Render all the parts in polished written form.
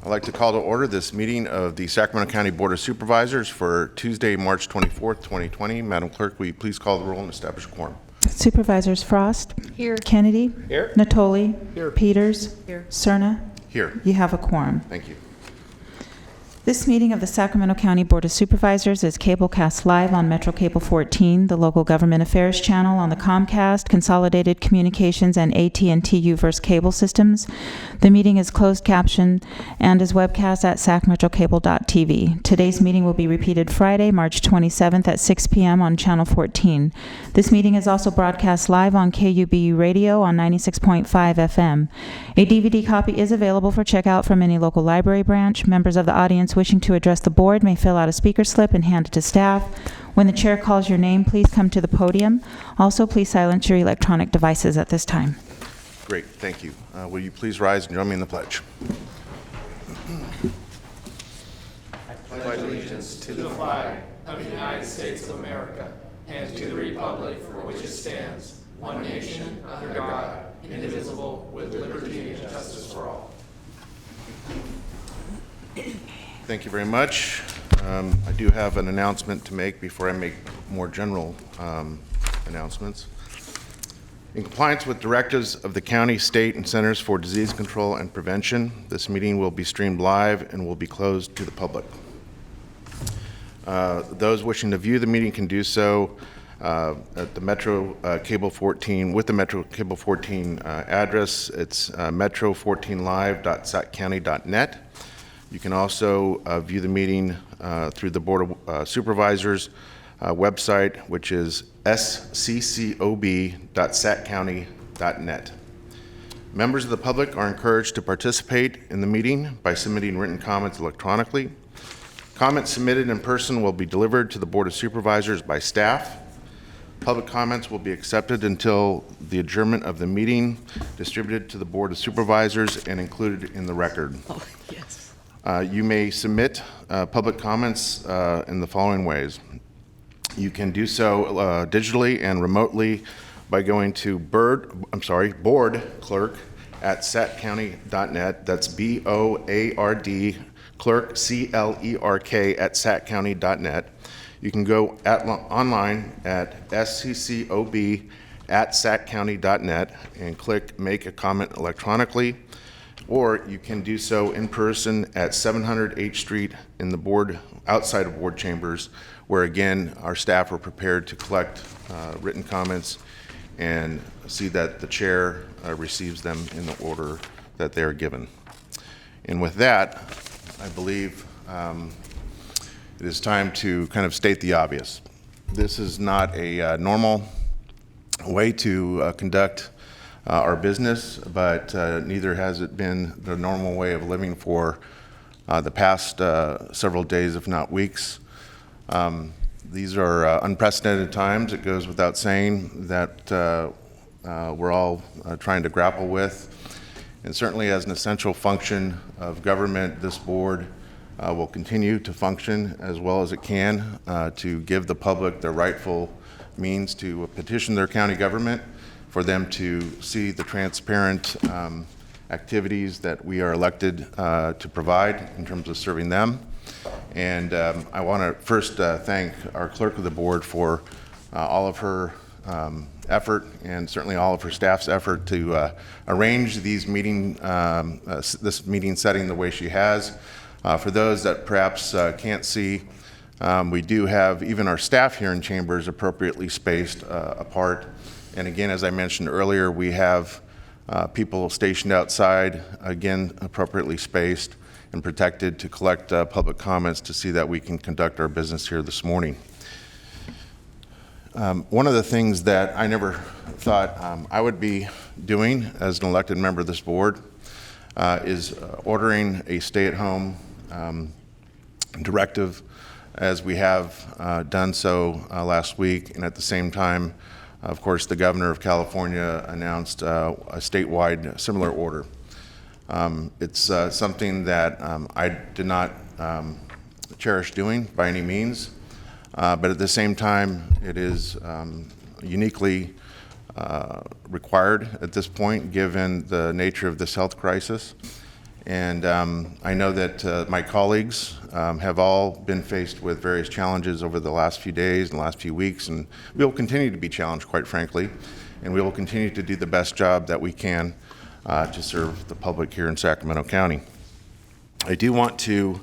I'd like to call to order this meeting of the Sacramento County Board of Supervisors for Tuesday, March 24th, 2020. Madam Clerk, will you please call the roll and establish a quorum? Supervisors Frost. Here. Kennedy. Here. Natoli. Here. Peters. Here. Cerna. Here. You have a quorum. Thank you. This meeting of the Sacramento County Board of Supervisors is cablecast live on Metro Cable 14, the local government affairs channel on the Comcast, Consolidated Communications, and AT&T U-verse cable systems. The meeting is closed captioned and is webcast at sacmetrocable.tv. Today's meeting will be repeated Friday, March 27th at 6 p.m. on Channel 14. This meeting is also broadcast live on KUBU Radio on 96.5 FM. A DVD copy is available for checkout from any local library branch. Members of the audience wishing to address the board may fill out a speaker slip and hand it to staff. When the chair calls your name, please come to the podium. Also, please silence your electronic devices at this time. Great, thank you. Will you please rise and join me in the pledge? I pledge allegiance to the flag of the United States of America and to the republic for which it stands, one nation, under God, indivisible, with liberty and justice for all. Thank you very much. I do have an announcement to make before I make more general announcements. In compliance with directives of the county, state, and Centers for Disease Control and Prevention, this meeting will be streamed live and will be closed to the public. Those wishing to view the meeting can do so at the Metro Cable 14 with the Metro Cable 14 address. It's metro14live.saccounty.net. You can also view the meeting through the Board of Supervisors website, which is sccob.saccounty.net. Members of the public are encouraged to participate in the meeting by submitting written comments electronically. Comments submitted in person will be delivered to the Board of Supervisors by staff. Public comments will be accepted until the adjournment of the meeting, distributed to the Board of Supervisors and included in the record. Oh, yes. You may submit public comments in the following ways. You can do so digitally and remotely by going to board clerk at saccounty.net. That's BOARD clerk, CLERK at saccounty.net. You can go online at sccob at saccounty.net and click make a comment electronically, or you can do so in person at 700 H Street in the board, outside of board chambers, where again, our staff are prepared to collect written comments and see that the chair receives them in the order that they are given. And with that, I believe it is time to kind of state the obvious. This is not a normal way to conduct our business, but neither has it been the normal way of living for the past several days, if not weeks. These are unprecedented times. It goes without saying that we're all trying to grapple with. And certainly as an essential function of government, this board will continue to function as well as it can to give the public their rightful means to petition their county government, for them to see the transparent activities that we are elected to provide in terms of serving them. And I want to first thank our clerk of the board for all of her effort and certainly all of her staff's effort to arrange these this meeting setting the way she has. For those that perhaps can't see, we do have even our staff here in chambers appropriately spaced apart. And again, as I mentioned earlier, we have people stationed outside, again, appropriately spaced and protected to collect public comments to see that we can conduct our business here this morning. One of the things that I never thought I would be doing as an elected member of this board is ordering a stay-at-home directive, as we have done so last week. And at the same time, of course, the governor of California announced a statewide similar order. It's something that I did not cherish doing by any means, but at the same time, it is uniquely required at this point, given the nature of this health crisis. And I know that my colleagues have all been faced with various challenges over the last few days and last few weeks, and we will continue to be challenged, quite frankly, and we will continue to do the best job that we can to serve the public here in Sacramento County. I do want to,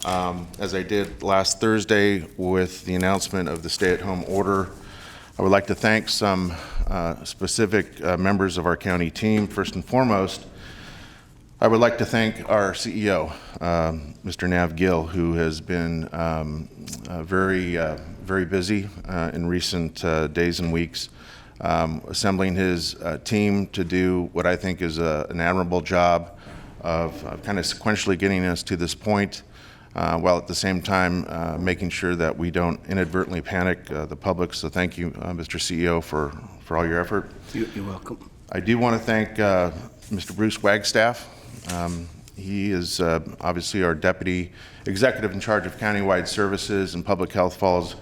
as I did last Thursday with the announcement of the stay-at-home order, I would like to thank some specific members of our county team. First and foremost, I would like to thank our CEO, Mr. Nav Gill, who has been very busy in recent days and weeks, assembling his team to do what I think is an admirable job of kind of sequentially getting us to this point, while at the same time making sure that we don't inadvertently panic the public. So thank you, Mr. CEO, for all your effort. You're welcome. I do want to thank Mr. Bruce Wagstaff. He is obviously our deputy executive in charge of countywide services, and public health falls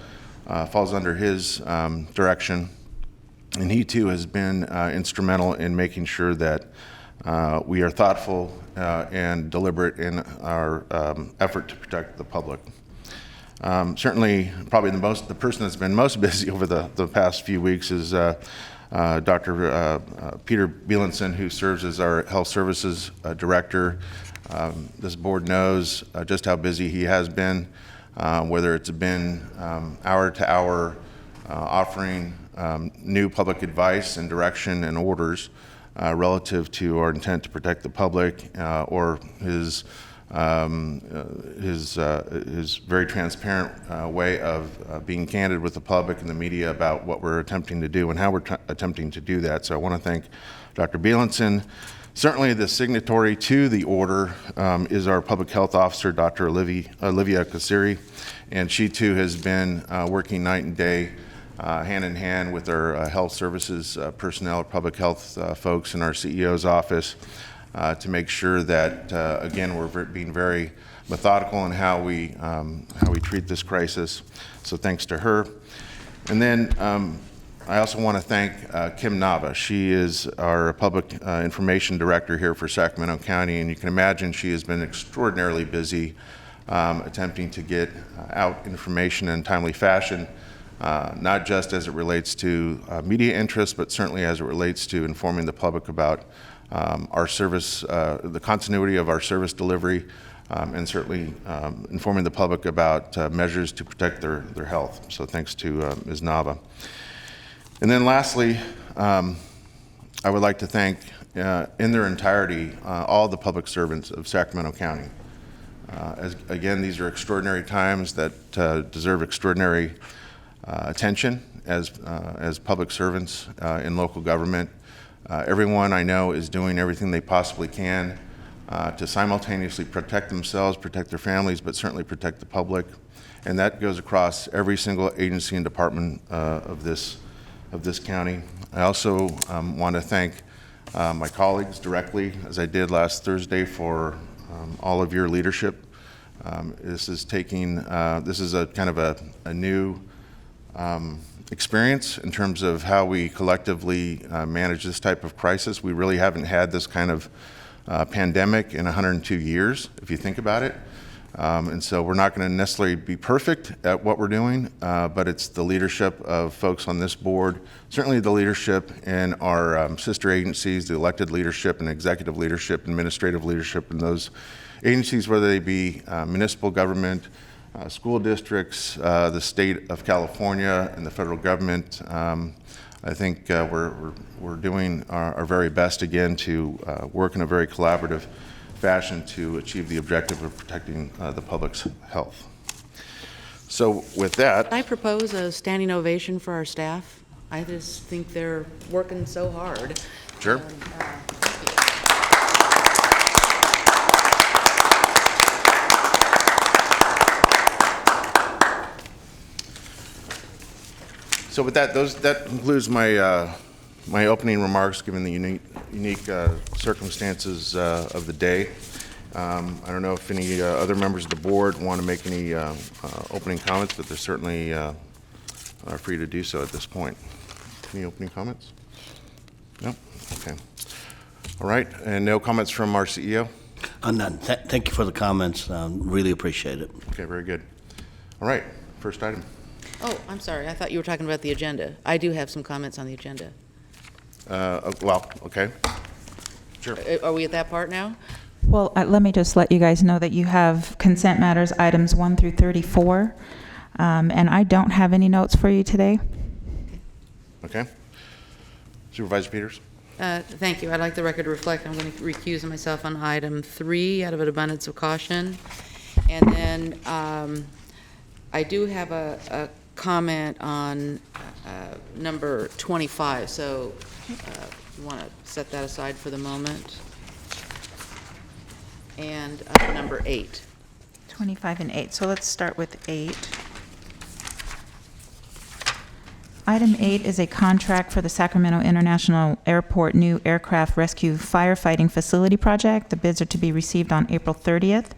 under his direction. And he too has been instrumental in making sure that we are thoughtful and deliberate in our effort to protect the public. Certainly, probably the person that's been most busy over the past few weeks is Dr. Peter Bielenson, who serves as our health services director. This board knows just how busy he has been, whether it's been hour to hour offering new public advice and direction and orders relative to our intent to protect the public, or his very transparent way of being candid with the public and the media about what we're attempting to do and how we're attempting to do that. So I want to thank Dr. Bielenson. Certainly the signatory to the order is our public health officer, Dr. Olivia Kasiri, and she too has been working night and day, hand in hand with our health services personnel, public health folks in our CEO's office, to make sure that, again, we're being very methodical in how we treat this crisis. So thanks to her. And then I also want to thank Kim Nava. She is our public information director here for Sacramento County, and you can imagine she has been extraordinarily busy attempting to get out information in a timely fashion, not just as it relates to media interests, but certainly as it relates to informing the public about our service, the continuity of our service delivery, and certainly informing the public about measures to protect their health. So thanks to Ms. Nava. And then lastly, I would like to thank in their entirety all the public servants of Sacramento County. Again, these are extraordinary times that deserve extraordinary attention as public servants in local government. Everyone I know is doing everything they possibly can to simultaneously protect themselves, protect their families, but certainly protect the public. And that goes across every single agency and department of this county. I also want to thank my colleagues directly, as I did last Thursday, for all of your leadership. This is a kind of a new experience in terms of how we collectively manage this type of crisis. We really haven't had this kind of pandemic in 102 years, if you think about it. And so we're not going to necessarily be perfect at what we're doing, but it's the leadership of folks on this board, certainly the leadership in our sister agencies, the elected leadership and executive leadership, administrative leadership in those agencies, whether they be municipal government, school districts, the state of California, and the federal government. I think we're doing our very best again to work in a very collaborative fashion to achieve the objective of protecting the public's health. So with that, I propose a standing ovation for our staff. I just think they're working so hard. sure. So with that, that concludes my my opening remarks, given the unique circumstances of the day. I don't know if any other members of the board want to make any opening comments, but they're certainly free to do so at this point. Any opening comments? No? Okay. All right, and no comments from our CEO? None. Thank you for the comments. Really appreciate it. Okay, very good. All right, first item. Oh, I'm sorry, I thought you were talking about the agenda. I do have some comments on the agenda. Well, okay. Sure. Are we at that part now? Well, let me just let you guys know that you have consent matters items 1 through 34, and I don't have any notes for you today. Okay. Supervisor Peters? Thank you. I'd like the record to reflect I'm going to recuse myself on item 3 out of an abundance of caution. And then I do have a comment on number 25, so you want to set that aside for the moment. And number 8. 25 and 8. So let's start with 8. Item 8 is a contract for the Sacramento International Airport new aircraft rescue firefighting facility project. The bids are to be received on April 30th.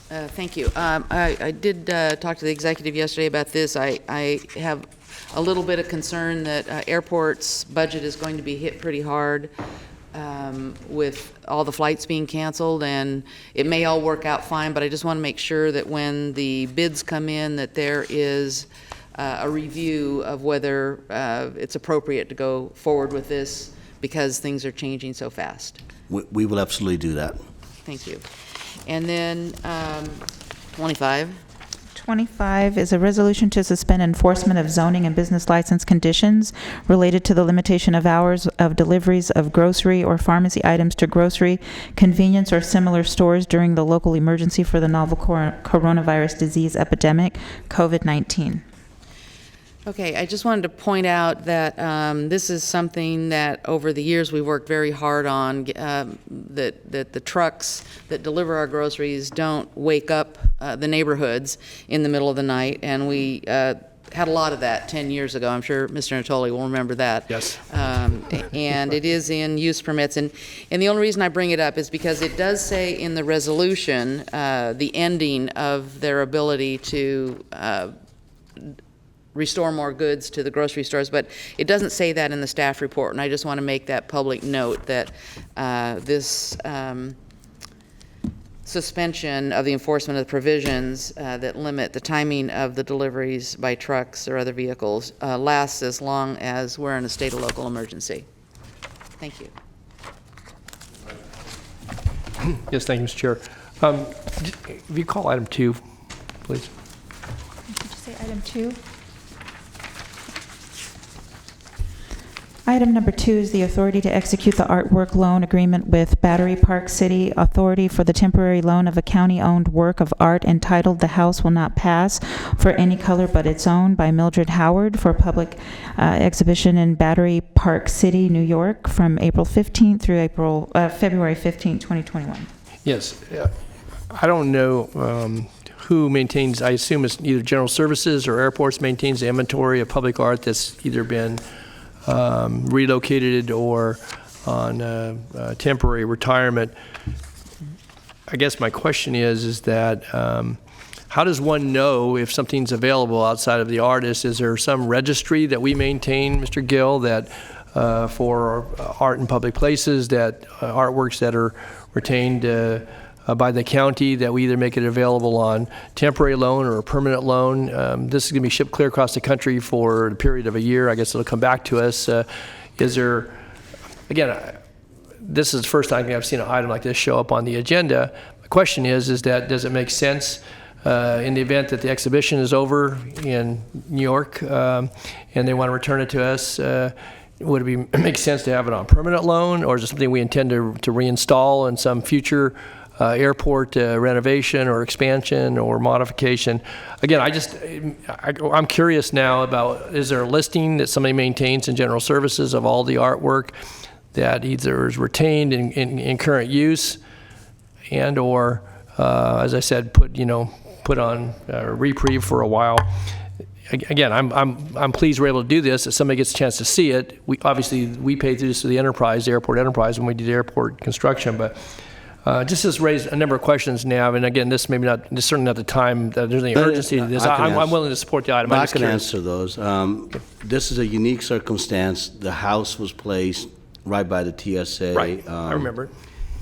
Thank you. I did talk to the executive yesterday about this. I have a little bit of concern that airport's budget is going to be hit pretty hard with all the flights being canceled, and it may all work out fine, but I just want to make sure that when the bids come in that there is a review of whether it's appropriate to go forward with this because things are changing so fast. We will absolutely do that. Thank you. And then 25. 25 is a resolution to suspend enforcement of zoning and business license conditions related to the limitation of hours of deliveries of grocery or pharmacy items to grocery, convenience, or similar stores during the local emergency for the novel coronavirus disease epidemic, COVID-19. Okay, I just wanted to point out that this is something that over the years we worked very hard on, that the trucks that deliver our groceries don't wake up the neighborhoods in the middle of the night, and we had a lot of that 10 years ago. I'm sure Mr. Natoli will remember that. Yes. And it is in use permits, and the only reason I bring it up is because it does say in the resolution the ending of their ability to restore more goods to the grocery stores, but it doesn't say that in the staff report, and I just want to make that public note that this suspension of the enforcement of the provisions that limit the timing of the deliveries by trucks or other vehicles lasts as long as we're in a state of local emergency. Thank you. Yes, thank you, Mr. Chair. If you call item 2, please. Did you say item 2? Item number 2 is the authority to execute the artwork loan agreement with Battery Park City Authority for the temporary loan of a county-owned work of art entitled "The House Will Not Pass" for any color but its own by Mildred Howard for public exhibition in Battery Park City, New York from April 15th through February 15th, 2021. Yes. I don't know who maintains, I assume it's either General Services or Airports maintains the inventory of public art that's either been relocated or on temporary retirement. I guess my question is that how does one know if something's available outside of the artist? Is there some registry that we maintain, Mr. Gill, that for art in public places, that artworks that are retained by the county, that we either make it available on temporary loan or a permanent loan? This is going to be shipped clear across the country for a period of a year. I guess it'll come back to us. Is there, again, this is the first time I've seen an item like this show up on the agenda. The question is that does it make sense in the event that the exhibition is over in New York and they want to return it to us? Would it make sense to have it on permanent loan, or is it something we intend to reinstall in some future airport renovation or expansion or modification? Again, I'm curious now about, is there a listing that somebody maintains in General Services of all the artwork that either is retained in current use and or, as I said, put on reprieve for a while? Again, I'm pleased we're able to do this. If somebody gets a chance to see it, we pay through this to the enterprise, the airport enterprise, when we did airport construction, but just has raised a number of questions now, and again, this certainly not the time that there's any urgency to this. I'm willing to support the item. I can answer those. This is a unique circumstance. The house was placed right by the TSA. Right, I remember.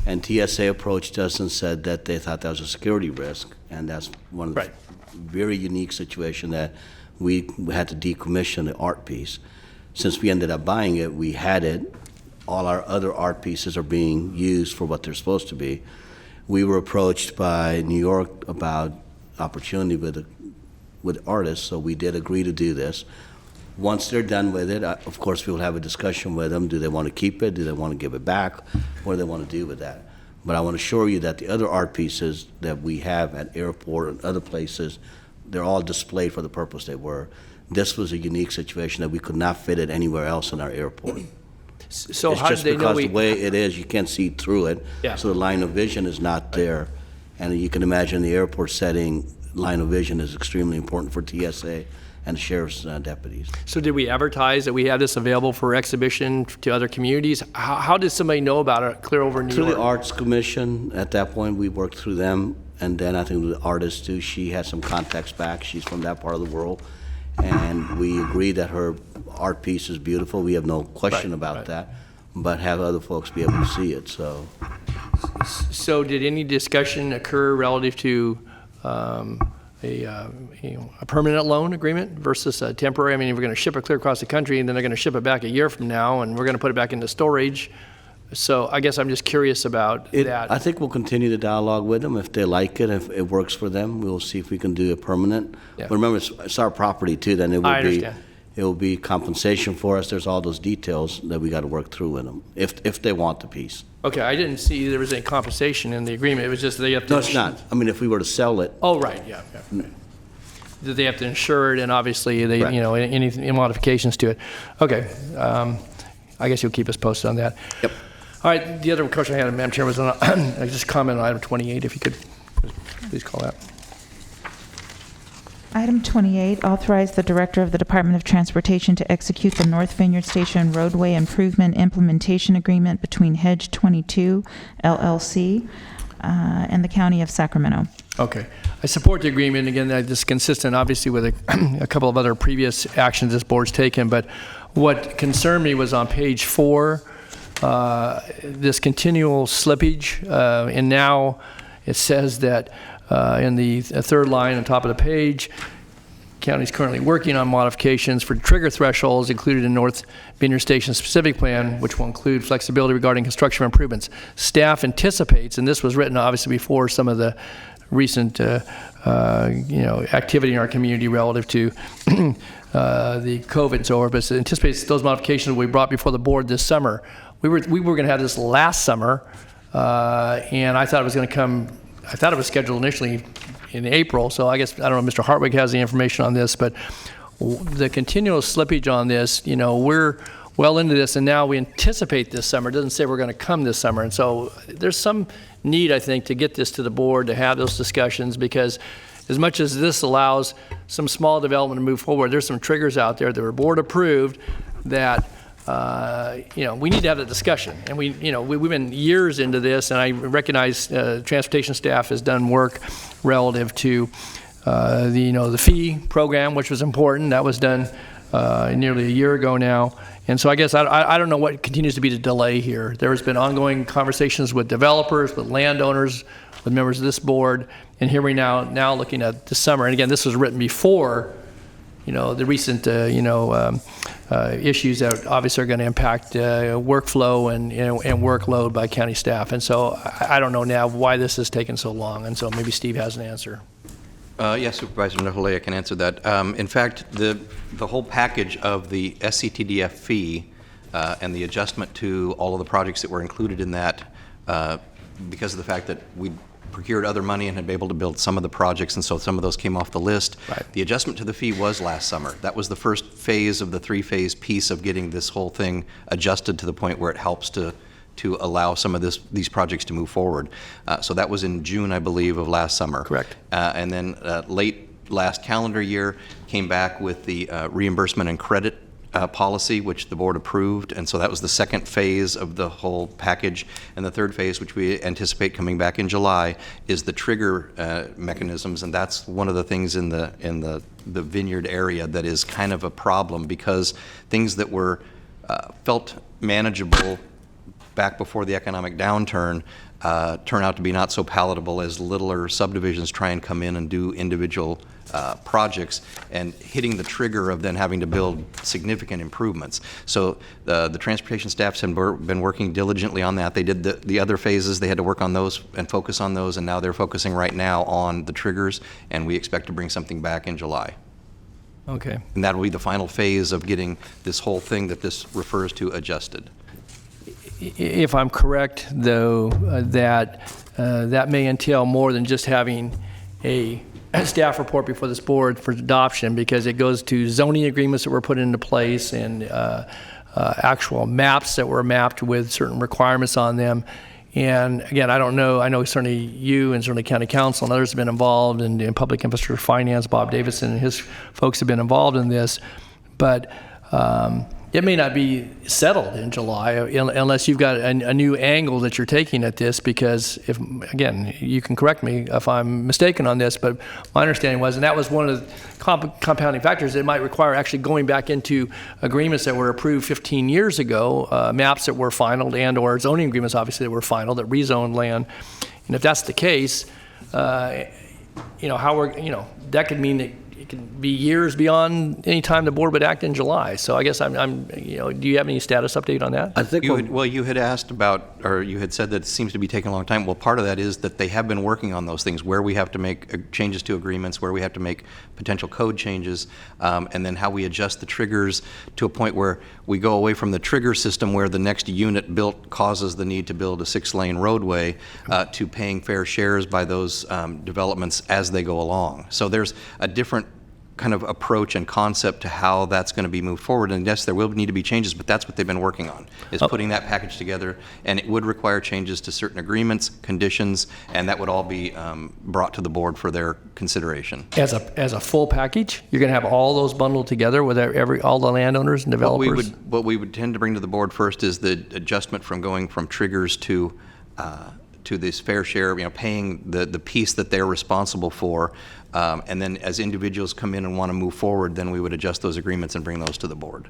And TSA approached us and said that they thought that was a security risk, and that's one of the Right. very unique situation that we had to decommission the art piece. Since we ended up buying it, we had it. All our other art pieces are being used for what they're supposed to be. We were approached by New York about opportunity with artists, so we did agree to do this. Once they're done with it, of course, we will have a discussion with them. Do they want to keep it? Do they want to give it back? What do they want to do with that? But I want to assure you that the other art pieces that we have at airport and other places, they're all displayed for the purpose they were. This was a unique situation that we could not fit it anywhere else in our airport. So It's how did just they know because we? the way it is, you can't see through it. Yeah. So the line of vision is not there. And you can imagine the airport setting, line of vision is extremely important for TSA and sheriff's deputies. So did we advertise that we have this available for exhibition to other communities? How did somebody know about it clear over New Through the York? Arts Commission, at that point, we worked through them, and then I think the artist too, she had some contacts back, she's from that part of the world, and we agreed that her art piece is beautiful, we have no question Right, about right. that, but have other folks be able to see it, so. So did any discussion occur relative to a permanent loan agreement versus a temporary? I mean, if we're going to ship it clear across the country, and then they're going to ship it back a year from now, and we're going to put it back into storage. So I guess I'm just curious about that. I think we'll continue the dialogue with them, if they like it, if it works for them, we'll see if we can do it permanent. Yeah. But remember, it's our property too, then I understand. it will be compensation for us, there's all those details that we got to work through with them, if they want the piece. Okay, I didn't see there was any compensation in the agreement. It was just they have to. No, it's not, I mean, if we were to sell it, Oh, right, yeah. Okay. That they have to insure it, and obviously they, Correct. any modifications to it. Okay, I guess you'll keep us posted on that. Yep. All right, the other question I had, Madam Chair, was on, just comment on item 28, if you could, please call that. Item 28, authorize the Director of the Department of Transportation to execute the North Vineyard Station Roadway Improvement Implementation Agreement between Hedge 22 LLC and the County of Sacramento. Okay. I support the agreement. Again, this is consistent, obviously, with a couple of other previous actions this board's taken. But what concerned me was on page 4, this continual slippage. And now it says that in the third line on top of the page, county's currently working on modifications for trigger thresholds included in North Vineyard Station specific plan, which will include flexibility regarding construction improvements. Staff anticipates, and this was written obviously before some of the recent activity in our community relative to the COVID and so forth, but it anticipates those modifications will be brought before the board this summer. We were going to have this last summer, and I thought it was going to come. I thought it was scheduled initially in April, so I guess, I don't know if Mr. Hartwig has the information on this, but the continual slippage on this, we're well into this, and now we anticipate this summer. It doesn't say we're going to come this summer, and so there's some need, I think, to get this to the board, to have those discussions, because as much as this allows some small development to move forward, there's some triggers out there that were board approved that we need to have that discussion. And we've been years into this, and I recognize transportation staff has done work relative to the fee program, which was important. That was done nearly a year ago now. And so I guess I don't know what continues to be the delay here. There has been ongoing conversations with developers, with landowners, with members of this board, and here we now looking at the summer. And again, this was written before the recent issues that obviously are going to impact workflow and workload by county staff. And so I don't know now why this has taken so long, and so maybe Steve has an answer. Yes, Supervisor Nahalea can answer that. In fact, the whole package of the SCTDF fee and the adjustment to all of the projects that were included in that, because of the fact that we procured other money and had been able to build some of the projects, and so some of those came off the list. Right. The adjustment to the fee was last summer. That was the first phase of the 3-phase piece of getting this whole thing adjusted to the point where it helps to allow some of these projects to move forward. So that was in June, I believe, of last summer. Correct. And then late last calendar year, came back with the reimbursement and credit policy, which the board approved, and so that was the second phase of the whole package. And the third phase, which we anticipate coming back in July, is the trigger mechanisms, and that's one of the things in the vineyard area that is kind of a problem, because things that were felt manageable back before the economic downturn turn out to be not so palatable as littler subdivisions try and come in and do individual projects, and hitting the trigger of then having to build significant improvements. So the transportation staffs have been working diligently on that. They did the other phases. They had to work on those and focus on those, and now they're focusing right now on the triggers, and we expect to bring something back in July. Okay. And that will be the final phase of getting this whole thing that this refers to adjusted. If I'm correct, though, that may entail more than just having a staff report before this board for adoption, because it goes to zoning agreements that were put into place and actual maps that were mapped with certain requirements on them. And again, I don't know, I know certainly you and certainly County Council and others have been involved in public infrastructure finance. Bob Davidson and his folks have been involved in this, but it may not be settled in July unless you've got a new angle that you're taking at this, because if, again, you can correct me if I'm mistaken on this, but my understanding was, and that was one of the compounding factors, it might require actually going back into agreements that were approved 15 years ago, maps that were finalized and or zoning agreements obviously that were final that rezoned land. And if that's the case, how we're, that could mean that it can be years beyond any time the board would act in July. So I guess do you have any status update on that? I think You had asked about, or you had said that it seems to be taking a long time. Well, part of that is that they have been working on those things, where we have to make changes to agreements, where we have to make potential code changes, and then how we adjust the triggers to a point where we go away from the trigger system where the next unit built causes the need to build a 6-lane roadway to paying fair shares by those developments as they go along. So there's a different kind of approach and concept to how that's going to be moved forward. And yes, there will need to be changes, but that's what they've been working on, is putting that package together. And it would require changes to certain agreements, conditions, and that would all be brought to the board for their consideration. As a full package, you're going to have all those bundled together with all the landowners and developers? What we would tend to bring to the board first is the adjustment from going from triggers to this fair share, paying the piece that they're responsible for. And then as individuals come in and want to move forward, then we would adjust those agreements and bring those to the board.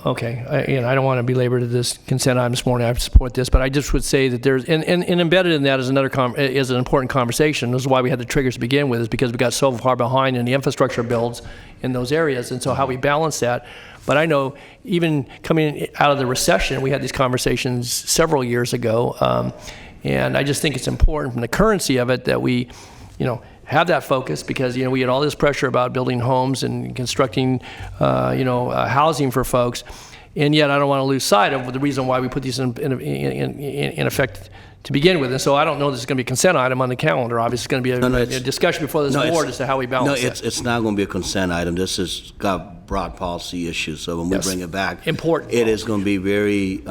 Okay. I don't want to belabor to this consent item this morning. I support this, but I just would say that there's, and embedded in that is is an important conversation. This is why we had the triggers to begin with, is because we got so far behind in the infrastructure builds in those areas. And so how we balance that. But I know even coming out of the recession, we had these conversations several years ago. And I just think it's important from the currency of it that we, have that focus, because we had all this pressure about building homes and constructing housing for folks, and yet I don't want to lose sight of the reason why we put these in effect to begin with. And so I don't know this is going to be a consent item on the calendar. Obviously it's going to be a discussion before this board as to how we balance it. It's not going to be a consent item. This has got broad policy issues, so when we bring it back, Important it is going to be very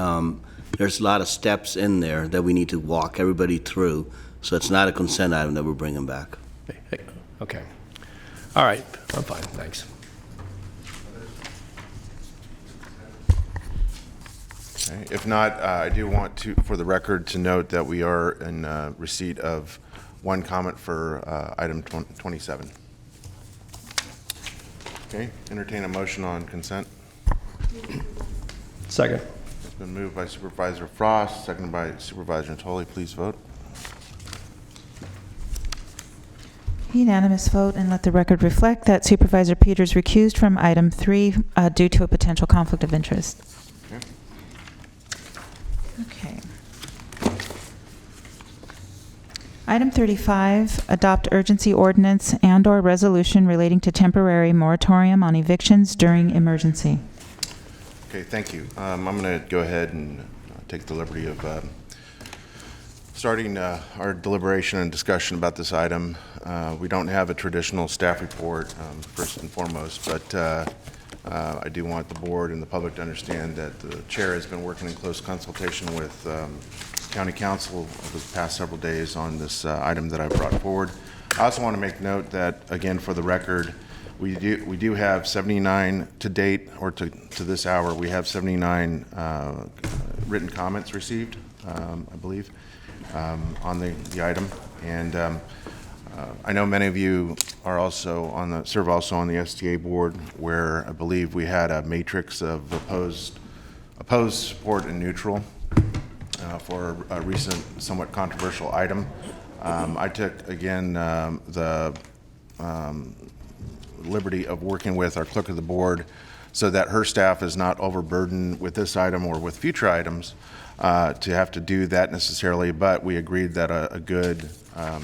there's a lot of steps in there that we need to walk everybody through, so it's not a consent item that we're bringing back. Okay. All right. I'm fine. Thanks. Okay. If not, I do want to, for the record, to note that we are in receipt of one comment for item 27. Okay. Entertain a motion on consent. Second. It's been moved by Supervisor Frost, seconded by Supervisor Natoli. Please vote. Unanimous vote, and let the record reflect that Supervisor Peters recused from item 3 due to a potential conflict of interest. Okay. Item 35, adopt urgency ordinance and/or resolution relating to temporary moratorium on evictions during emergency. Okay, thank you. I'm going to go ahead and take the liberty of starting our deliberation and discussion about this item. We don't have a traditional staff report, first and foremost, but I do want the board and the public to understand that the chair has been working in close consultation with County Council over the past several days on this item that I brought forward. I also want to make note that, again, for the record, we do have 79 to date, or to this hour, we have 79 written comments received, I believe, on the item. And I know many of you are also serve also on the STA board, where I believe we had a matrix of opposed, support, and neutral for a recent, somewhat controversial item. I took, again, the liberty of working with our clerk of the board so that her staff is not overburdened with this item or with future items to have to do that necessarily, but we agreed that a good kind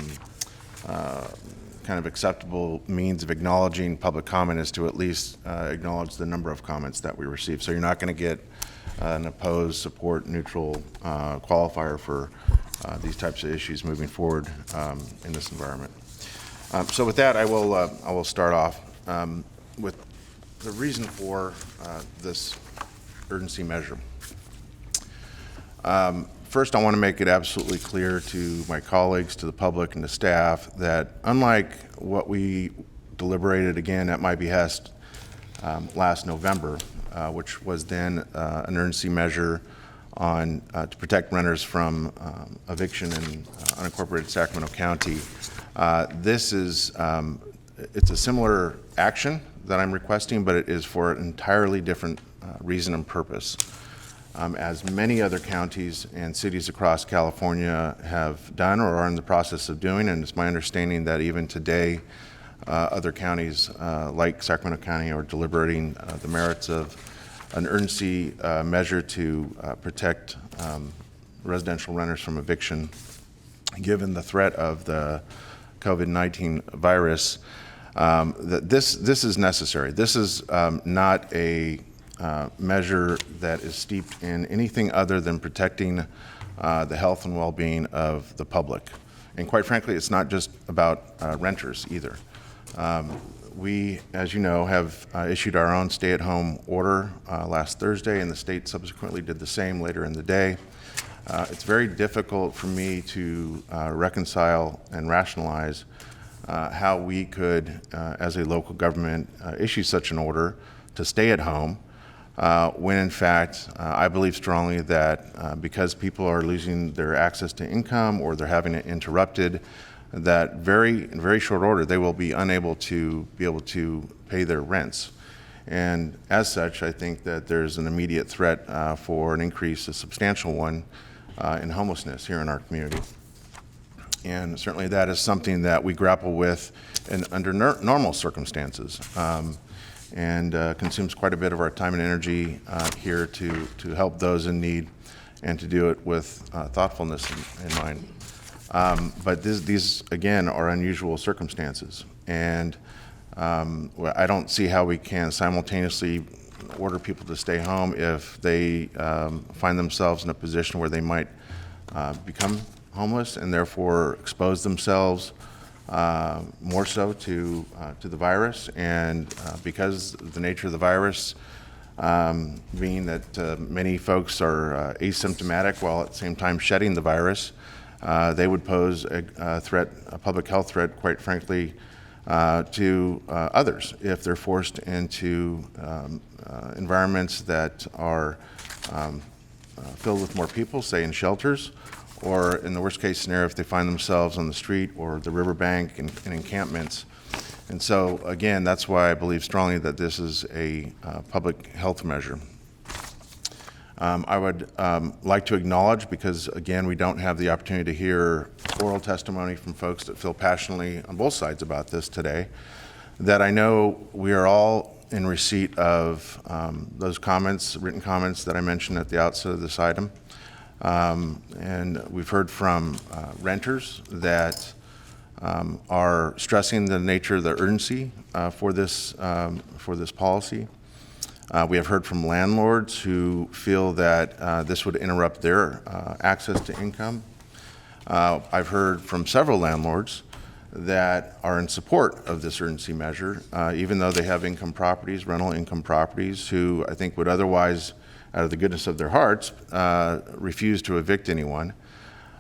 of acceptable means of acknowledging public comment is to at least acknowledge the number of comments that we receive. So you're not going to get an opposed, support, neutral qualifier for these types of issues moving forward in this environment. So with that, I will start off with the reason for this urgency measure. First, I want to make it absolutely clear to my colleagues, to the public, and to staff that unlike what we deliberated again at my behest last November, which was then an urgency measure on to protect renters from eviction in unincorporated Sacramento County, this is it's a similar action that I'm requesting, but it is for an entirely different reason and purpose. As many other counties and cities across California have done or are in the process of doing, and it's my understanding that even today other counties like Sacramento County are deliberating the merits of an urgency measure to protect residential renters from eviction given the threat of the COVID-19 virus. That this is necessary. This is not a measure that is steeped in anything other than protecting the health and well-being of the public. And quite frankly, it's not just about renters either. We, as you know, have issued our own stay-at-home order last Thursday, and the state subsequently did the same later in the day. It's very difficult for me to reconcile and rationalize how we could, as a local government, issue such an order to stay at home when in fact I believe strongly that because people are losing their access to income or they're having it interrupted, that in very short order they will be unable to pay their rents. And as such, I think that there's an immediate threat for an increase, a substantial one, in homelessness here in our community. And certainly that is something that we grapple with under normal circumstances. And consumes quite a bit of our time and energy here to help those in need and to do it with thoughtfulness in mind. But these, again, are unusual circumstances. And I don't see how we can simultaneously order people to stay home if they find themselves in a position where they might become homeless and therefore expose themselves more so to the virus. And because of the nature of the virus being that many folks are asymptomatic while at the same time shedding the virus, they would pose a threat, a public health threat, quite frankly, to others if they're forced into environments that are filled with more people, say in shelters, or in the worst case scenario, if they find themselves on the street or the riverbank in encampments. And so, again, that's why I believe strongly that this is a public health measure. I would like to acknowledge, because again, we don't have the opportunity to hear oral testimony from folks that feel passionately on both sides about this today, that I know we are all in receipt of those comments, written comments that I mentioned at the outset of this item. And we've heard from renters that are stressing the nature of the urgency for this policy. We have heard from landlords who feel that this would interrupt their access to income. I've heard from several landlords that are in support of this urgency measure, even though they have income properties, rental income properties, who I think would otherwise, out of the goodness of their hearts, refuse to evict anyone.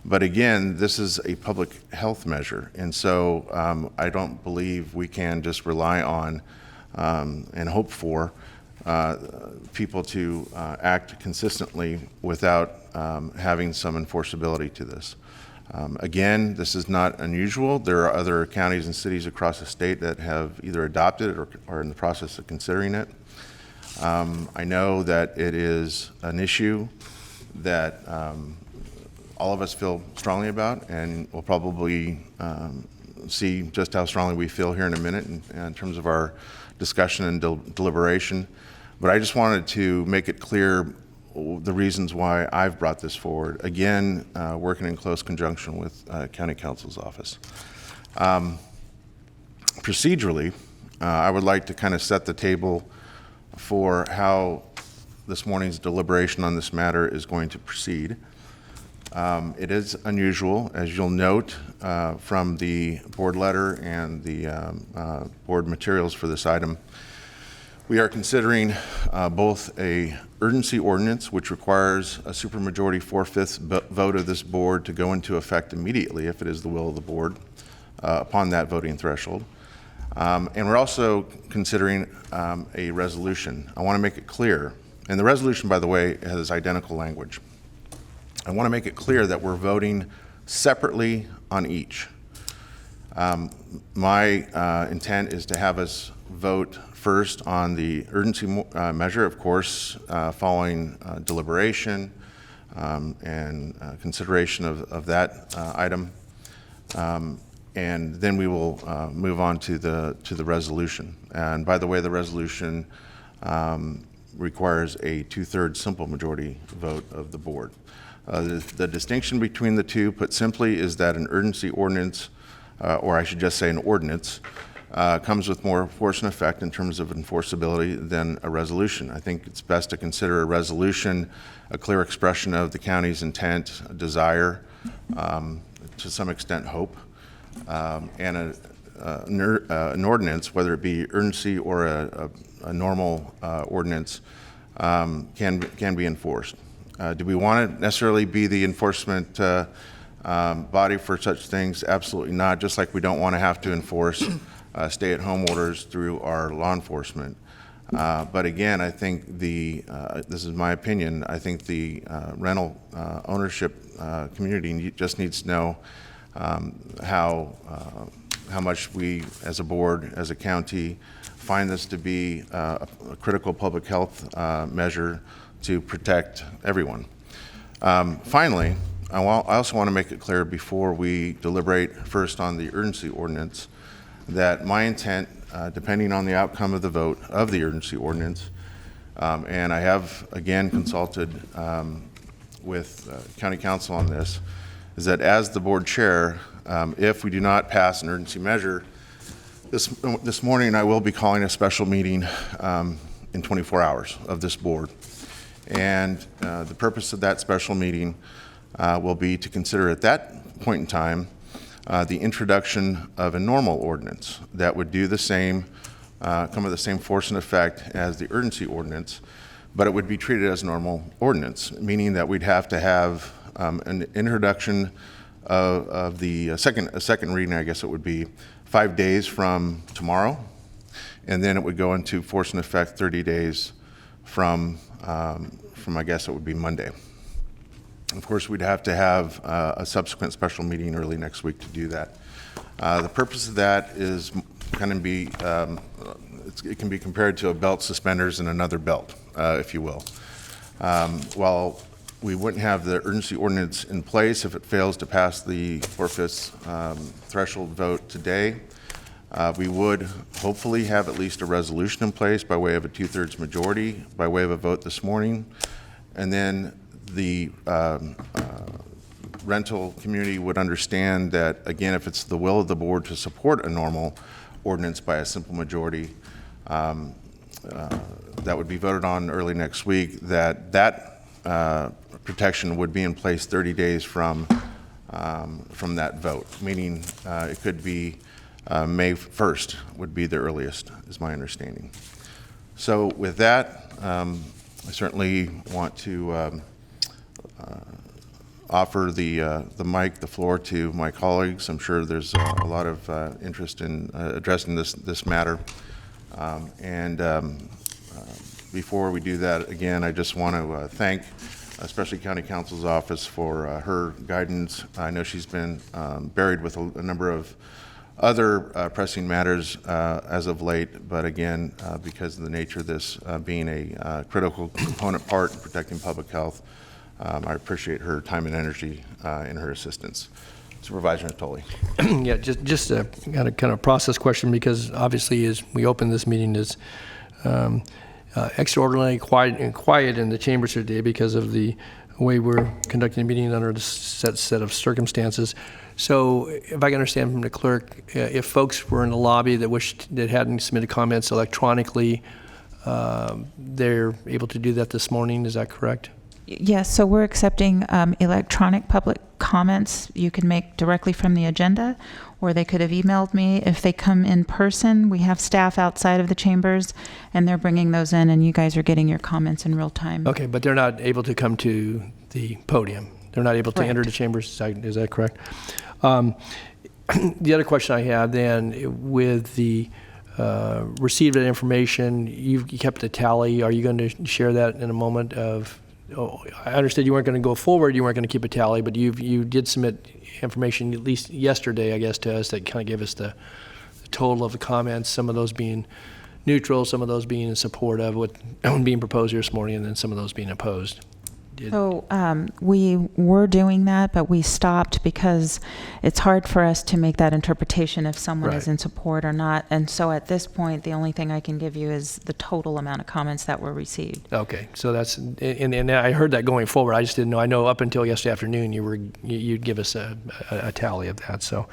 But again, this is a public health measure, and so I don't believe we can just rely on and hope for people to act consistently without having some enforceability to this. Again, this is not unusual. There are other counties and cities across the state that have either adopted it or are in the process of considering it. I know that it is an issue that all of us feel strongly about, and we'll probably see just how strongly we feel here in a minute in terms of our discussion and deliberation. But I just wanted to make it clear the reasons why I've brought this forward. Again, working in close conjunction with County Counsel's office. Procedurally, I would like to kind of set the table for how this morning's deliberation on this matter is going to proceed. It is unusual, as you'll note from the board letter and the board materials for this item. We are considering both a urgency ordinance, which requires a supermajority 4/5 vote of this board to go into effect immediately if it is the will of the board upon that voting threshold. And we're also considering a resolution. I want to make it clear, and the resolution, by the way, has identical language. I want to make it clear that we're voting separately on each. My intent is to have us vote first on the urgency measure, of course, following deliberation and consideration of that item. And then we will move on to the resolution. And by the way, the resolution requires a 2/3 simple majority vote of the board. The distinction between the two, put simply, is that an urgency ordinance, or I should just say an ordinance, comes with more force and effect in terms of enforceability than a resolution. I think it's best to consider a resolution a clear expression of the county's intent, desire, to some extent hope, and an ordinance, whether it be urgency or a normal ordinance, can be enforced. Do we want to necessarily be the enforcement body for such things? Absolutely not, just like we don't want to have to enforce stay-at-home orders through our law enforcement. But again, I think this is my opinion, I think the rental ownership community just needs to know how much we as a board, as a county, find this to be a critical public health measure to protect everyone. Finally, I also want to make it clear before we deliberate first on the urgency ordinance that my intent, depending on the outcome of the vote of the urgency ordinance, and I have again consulted with County Council on this, is that as the board chair, if we do not pass an urgency measure, this morning I will be calling a special meeting in 24 hours of this board. And the purpose of that special meeting will be to consider at that point in time the introduction of a normal ordinance that would do the same, come with the same force and effect as the urgency ordinance, but it would be treated as a normal ordinance, meaning that we'd have to have an introduction of the second reading, I guess it would be 5 days from tomorrow, and then it would go into force and effect 30 days from I guess it would be Monday. Of course, we'd have to have a subsequent special meeting early next week to do that. The purpose of that is kind of it can be compared to a belt, suspenders, and another belt, if you will. While we wouldn't have the urgency ordinance in place if it fails to pass the 4/5 threshold vote today, we would hopefully have at least a resolution in place by way of a 2/3 majority, by way of a vote this morning. And then the rental community would understand that, again, if it's the will of the board to support a normal ordinance by a simple majority that would be voted on early next week, that protection would be in place 30 days from that vote, meaning it could be May 1st would be the earliest, is my understanding. So with that, I certainly want to offer the mic, the floor to my colleagues. I'm sure there's a lot of interest in addressing this matter. Before we do that, again, I just want to thank especially County Counsel's office for her guidance. I know she's been buried with a number of other pressing matters as of late, but again, because of the nature of this being a critical component part in protecting public health, I appreciate her time and energy in her assistance. Supervisor Natoli. Yeah, just a kind of process question, because obviously as we open this meeting is extraordinarily quiet in the chambers today because of the way we're conducting the meeting under the set of circumstances. So if I can understand from the clerk, if folks were in the lobby that hadn't submitted comments electronically, they're able to do that this morning, is that correct? Yes, so we're accepting electronic public comments you can make directly from the agenda, or they could have emailed me. If they come in person, we have staff outside of the chambers, and they're bringing those in, and you guys are getting your comments in real time. Okay, but they're not able to come to the podium. They're not able to enter the chambers, is that correct? The other question I have then, with the receipt of that information, you kept a tally. Are you going to share that in a moment of, I understood you weren't going to go forward, you weren't going to keep a tally, but you did submit information, at least yesterday, I guess, to us that kind of gave us the total of the comments, some of those being neutral, some of those being in support of what being proposed here this morning, and then some of those being opposed. So we were doing that, but we stopped because it's hard for us to make that interpretation if someone is in support or not. And so at this point, the only thing I can give you is the total amount of comments that were received. Okay, so that's, and I heard that going forward. I just didn't know. I know up until yesterday afternoon, you'd give us a tally of that. So,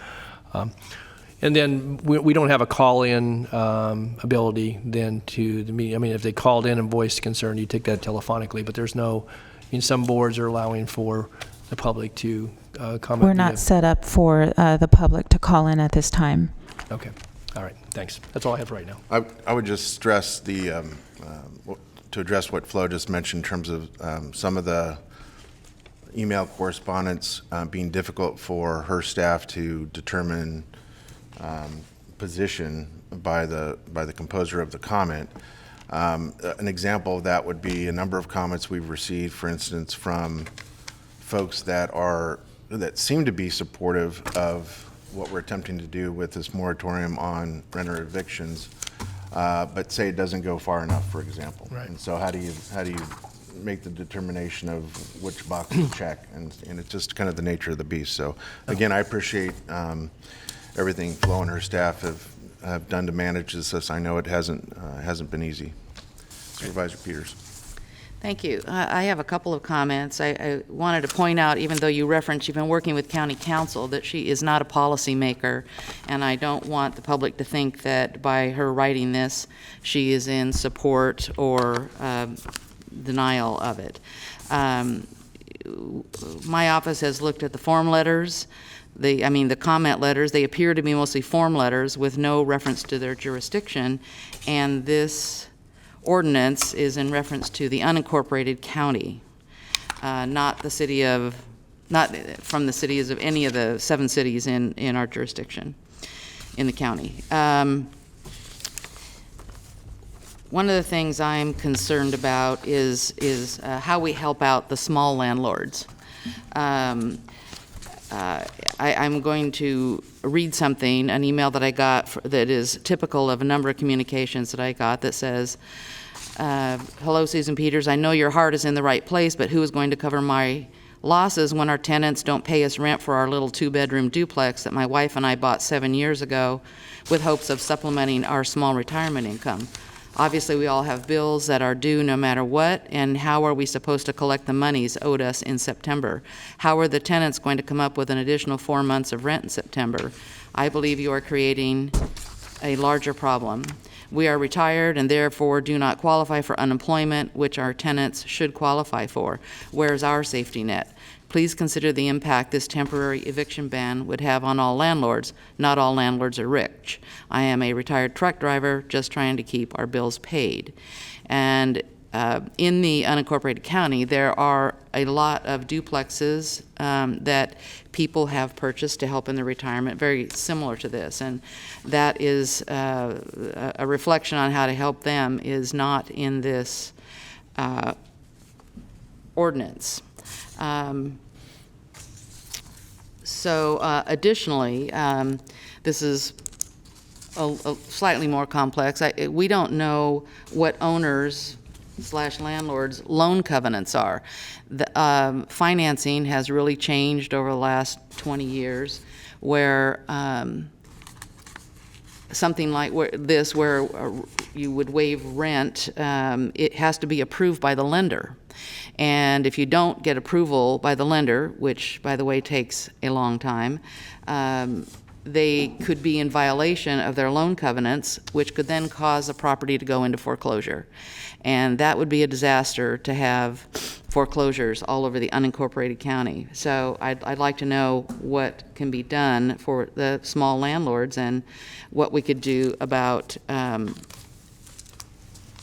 and then we don't have a call-in ability then to the meeting. I mean, if they called in and voiced concern, you take that telephonically, but there's no. I mean, some boards are allowing for the public to comment. We're not set up for the public to call in at this time. Okay. All right. Thanks. That's all I have right now. I would just stress to address what Flo just mentioned in terms of some of the email correspondence being difficult for her staff to determine position by the composer of the comment. An example of that would be a number of comments we've received, for instance, from folks that seem to be supportive of what we're attempting to do with this moratorium on renter evictions, but say it doesn't go far enough, for example. Right. And so how do you make the determination of which box to check? And it's just kind of the nature of the beast. So again, I appreciate everything Flo and her staff have done to manage this. I know it hasn't been easy. Supervisor Peters. Thank you. I have a couple of comments. I wanted to point out, even though you referenced you've been working with county council, that she is not a policymaker, and I don't want the public to think that by her writing this, she is in support or denial of it. My office has looked at the form letters. The comment letters. They appear to be mostly form letters with no reference to their jurisdiction, and this ordinance is in reference to the unincorporated county, not from the cities of any of the 7 cities in our jurisdiction in the county. One of the things I'm concerned about is how we help out the small landlords. I'm going to read something, an email that I got that is typical of a number of communications that I got that says, hello, Susan Peters, I know your heart is in the right place, but who is going to cover my losses when our tenants don't pay us rent for our little 2-bedroom duplex that my wife and I bought 7 years ago with hopes of supplementing our small retirement income? Obviously, we all have bills that are due no matter what, and how are we supposed to collect the monies owed us in September? How are the tenants going to come up with an additional 4 months of rent in September? I believe you are creating a larger problem. We are retired and therefore do not qualify for unemployment, which our tenants should qualify for. Where's our safety net? Please consider the impact this temporary eviction ban would have on all landlords. Not all landlords are rich. I am a retired truck driver just trying to keep our bills paid. And in the unincorporated county, there are a lot of duplexes that people have purchased to help in their retirement, very similar to this. And that is a reflection on how to help them is not in this ordinance. Additionally, this is a slightly more complex. We don't know what owners landlords' loan covenants are. The financing has really changed over the last 20 years, where something like where you would waive rent, it has to be approved by the lender. And if you don't get approval by the lender, which, by the way, takes a long time, they could be in violation of their loan covenants, which could then cause the property to go into foreclosure. And that would be a disaster to have foreclosures all over the unincorporated county. So I'd like to know what can be done for the small landlords and what we could do about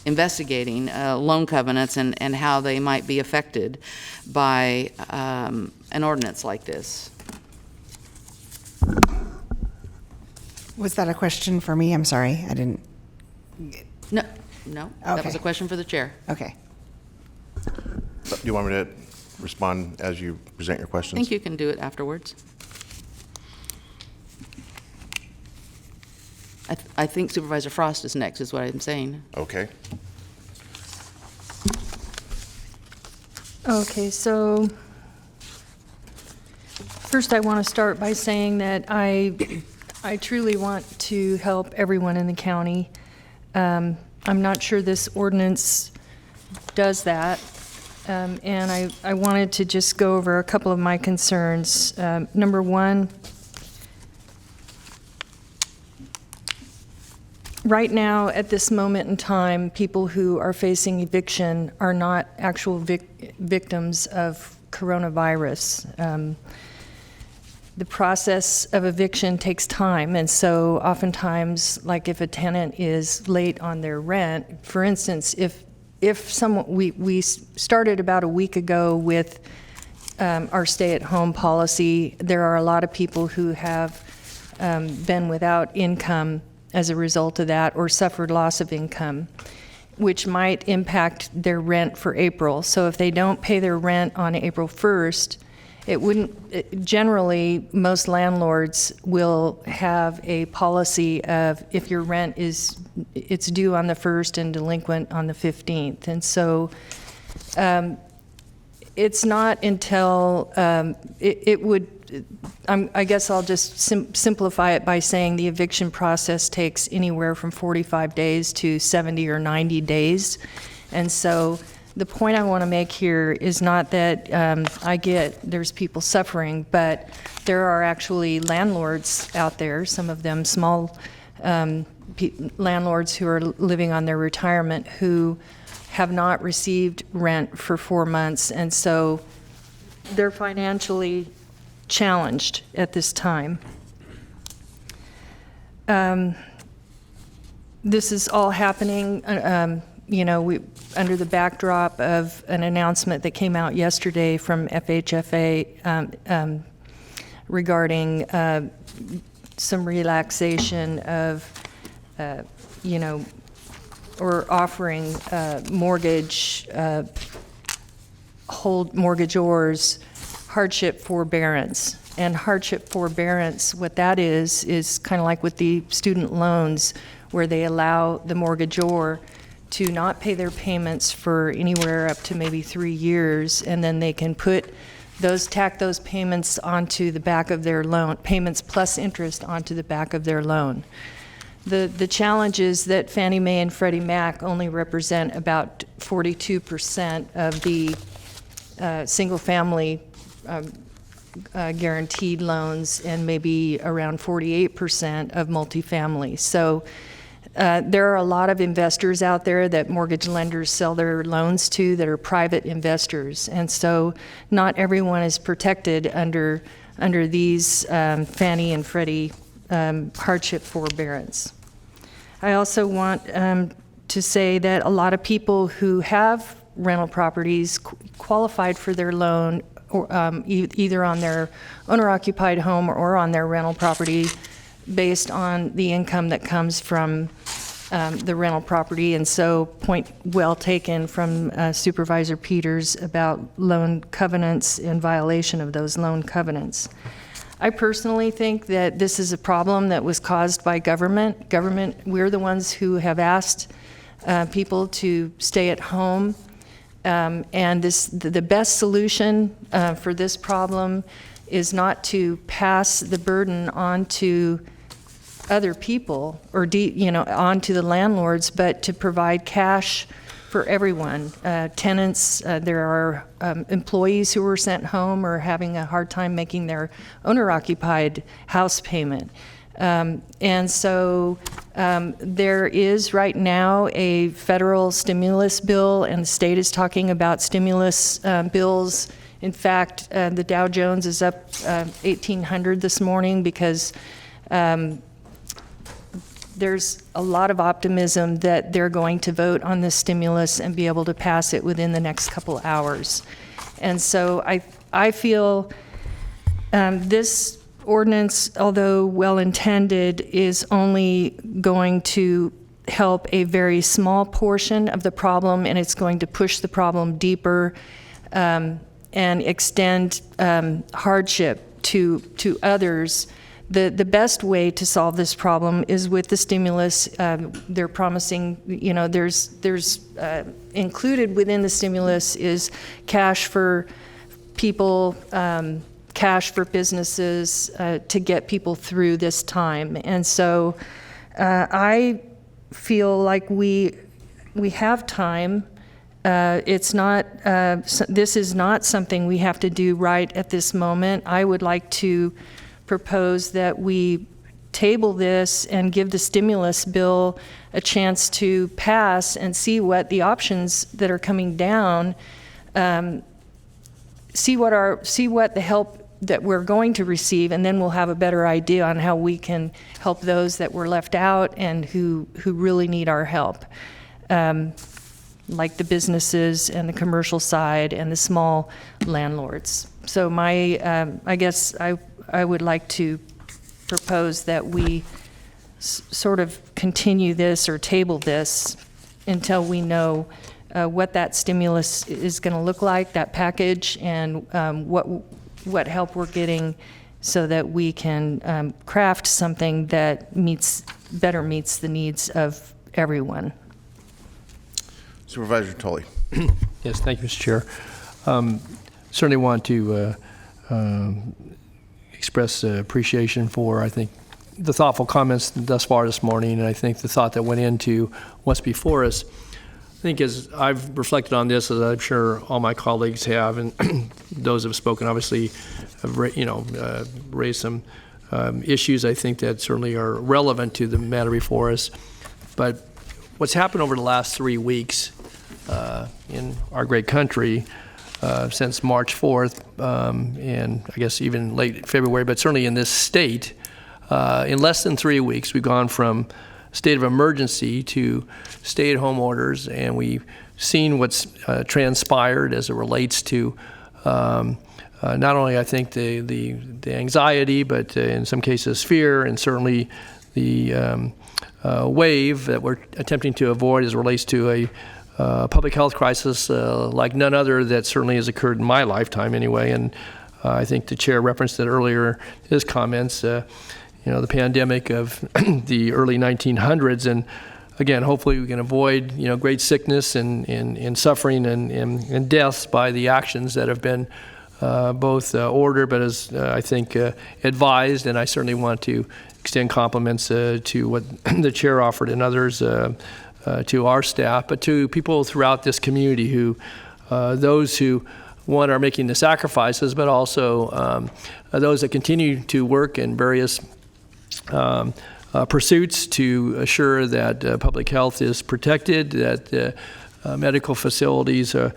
investigating loan covenants and how they might be affected by an ordinance like this. Was that a question for me? I'm sorry, I didn't. No, that was Okay. a question for the chair. Okay. Do you want me to respond as you present your I questions? think you can do it afterwards. I think Supervisor Frost is next, is what I'm saying. Okay. Okay, so first I want to start by saying that I truly want to help everyone in the county. I'm not sure this ordinance does that, and I wanted to just go over a couple of my concerns. Number one, right now, at this moment in time, people who are facing eviction are not actual victims of coronavirus. The process of eviction takes time, and so oftentimes, like if a tenant is late on their rent, for instance, if someone, we started about a week ago with our stay-at-home policy. There are a lot of people who have been without income as a result of that, or suffered loss of income, which might impact their rent for April. So if they don't pay their rent on April 1st, generally, most landlords will have a policy of if your rent it's due on the 1st and delinquent on the 15th. And so it's not until I guess I'll just simplify it by saying the eviction process takes anywhere from 45 days to 70 or 90 days. And so the point I want to make here is not that there's people suffering, but there are actually landlords out there, some of them small landlords who are living on their retirement who have not received rent for 4 months, and so they're financially challenged at this time. This is all happening, under the backdrop of an announcement that came out yesterday from FHFA regarding some relaxation of, or offering mortgagors hardship forbearance. And hardship forbearance, what that is kind of like with the student loans, where they allow the mortgagor to not pay their payments for anywhere up to maybe 3 years, and then they can tack those payments onto the back of their loan, payments plus interest onto the back of their loan. The challenge is that Fannie Mae and Freddie Mac only represent about 42% of the single-family guaranteed loans, and maybe around 48% of multifamily. So there are a lot of investors out there that mortgage lenders sell their loans to that are private investors, and so not everyone is protected under these Fannie and Freddie hardship forbearance. I also want to say that a lot of people who have rental properties qualified for their loan, or either on their owner-occupied home or on their rental property, based on the income that comes from the rental property. And so, point well taken from Supervisor Peters about loan covenants and violation of those loan covenants. I personally think that this is a problem that was caused by government. We're the ones who have asked people to stay at home. And the best solution for this problem is not to pass the burden on to other people or onto the landlords, but to provide cash for everyone. Tenants, there are employees who were sent home or having a hard time making their owner-occupied house payment. And so there is right now a federal stimulus bill, and the state is talking about stimulus bills. In fact, the Dow Jones is up 1,800 this morning because there's a lot of optimism that they're going to vote on this stimulus and be able to pass it within the next couple hours. And so I feel this ordinance, although well-intended, is only going to help a very small portion of the problem, and it's going to push the problem deeper and extend hardship to others. The best way to solve this problem is with the stimulus. They're promising, there's included within the stimulus is cash for people, cash for businesses to get people through this time. And so I feel like we have time. It's not, this is not something we have to do right at this moment. I would like to propose that we table this and give the stimulus bill a chance to pass and see what the options that are coming down, see what the help that we're going to receive, and then we'll have a better idea on how we can help those that were left out and who really need our help, like the businesses and the commercial side and the small landlords. So I guess I would like to propose that we sort of continue this or table this until we know what that stimulus is going to look like, that package, and what help we're getting so that we can craft something that better meets the needs of everyone. Supervisor Tully. Yes, thank you, Mr. Chair. Certainly want to express appreciation for, I think, the thoughtful comments thus far this morning, and I think the thought that went into what's before us. I think as I've reflected on this, as I'm sure all my colleagues have, and those who have spoken obviously have raised some issues I think that certainly are relevant to the matter before us. But what's happened over the last 3 weeks in our great country since March 4th, and I guess even late February, but certainly in this state, in less than 3 weeks, we've gone from state of emergency to stay-at-home orders, and we've seen what's transpired as it relates to not only, I think, the anxiety, but in some cases fear, and certainly the wave that we're attempting to avoid as it relates to a public health crisis like none other that certainly has occurred in my lifetime anyway. And I think the chair referenced it earlier in his comments, the pandemic of the early 1900s. And again, hopefully we can avoid, great sickness and suffering and deaths by the actions that have been both ordered, but as I think advised. And I certainly want to extend compliments to what the chair offered and others, to our staff, but to people throughout this community who, those who, one, are making the sacrifices, but also those that continue to work in various pursuits to assure that public health is protected, that medical facilities are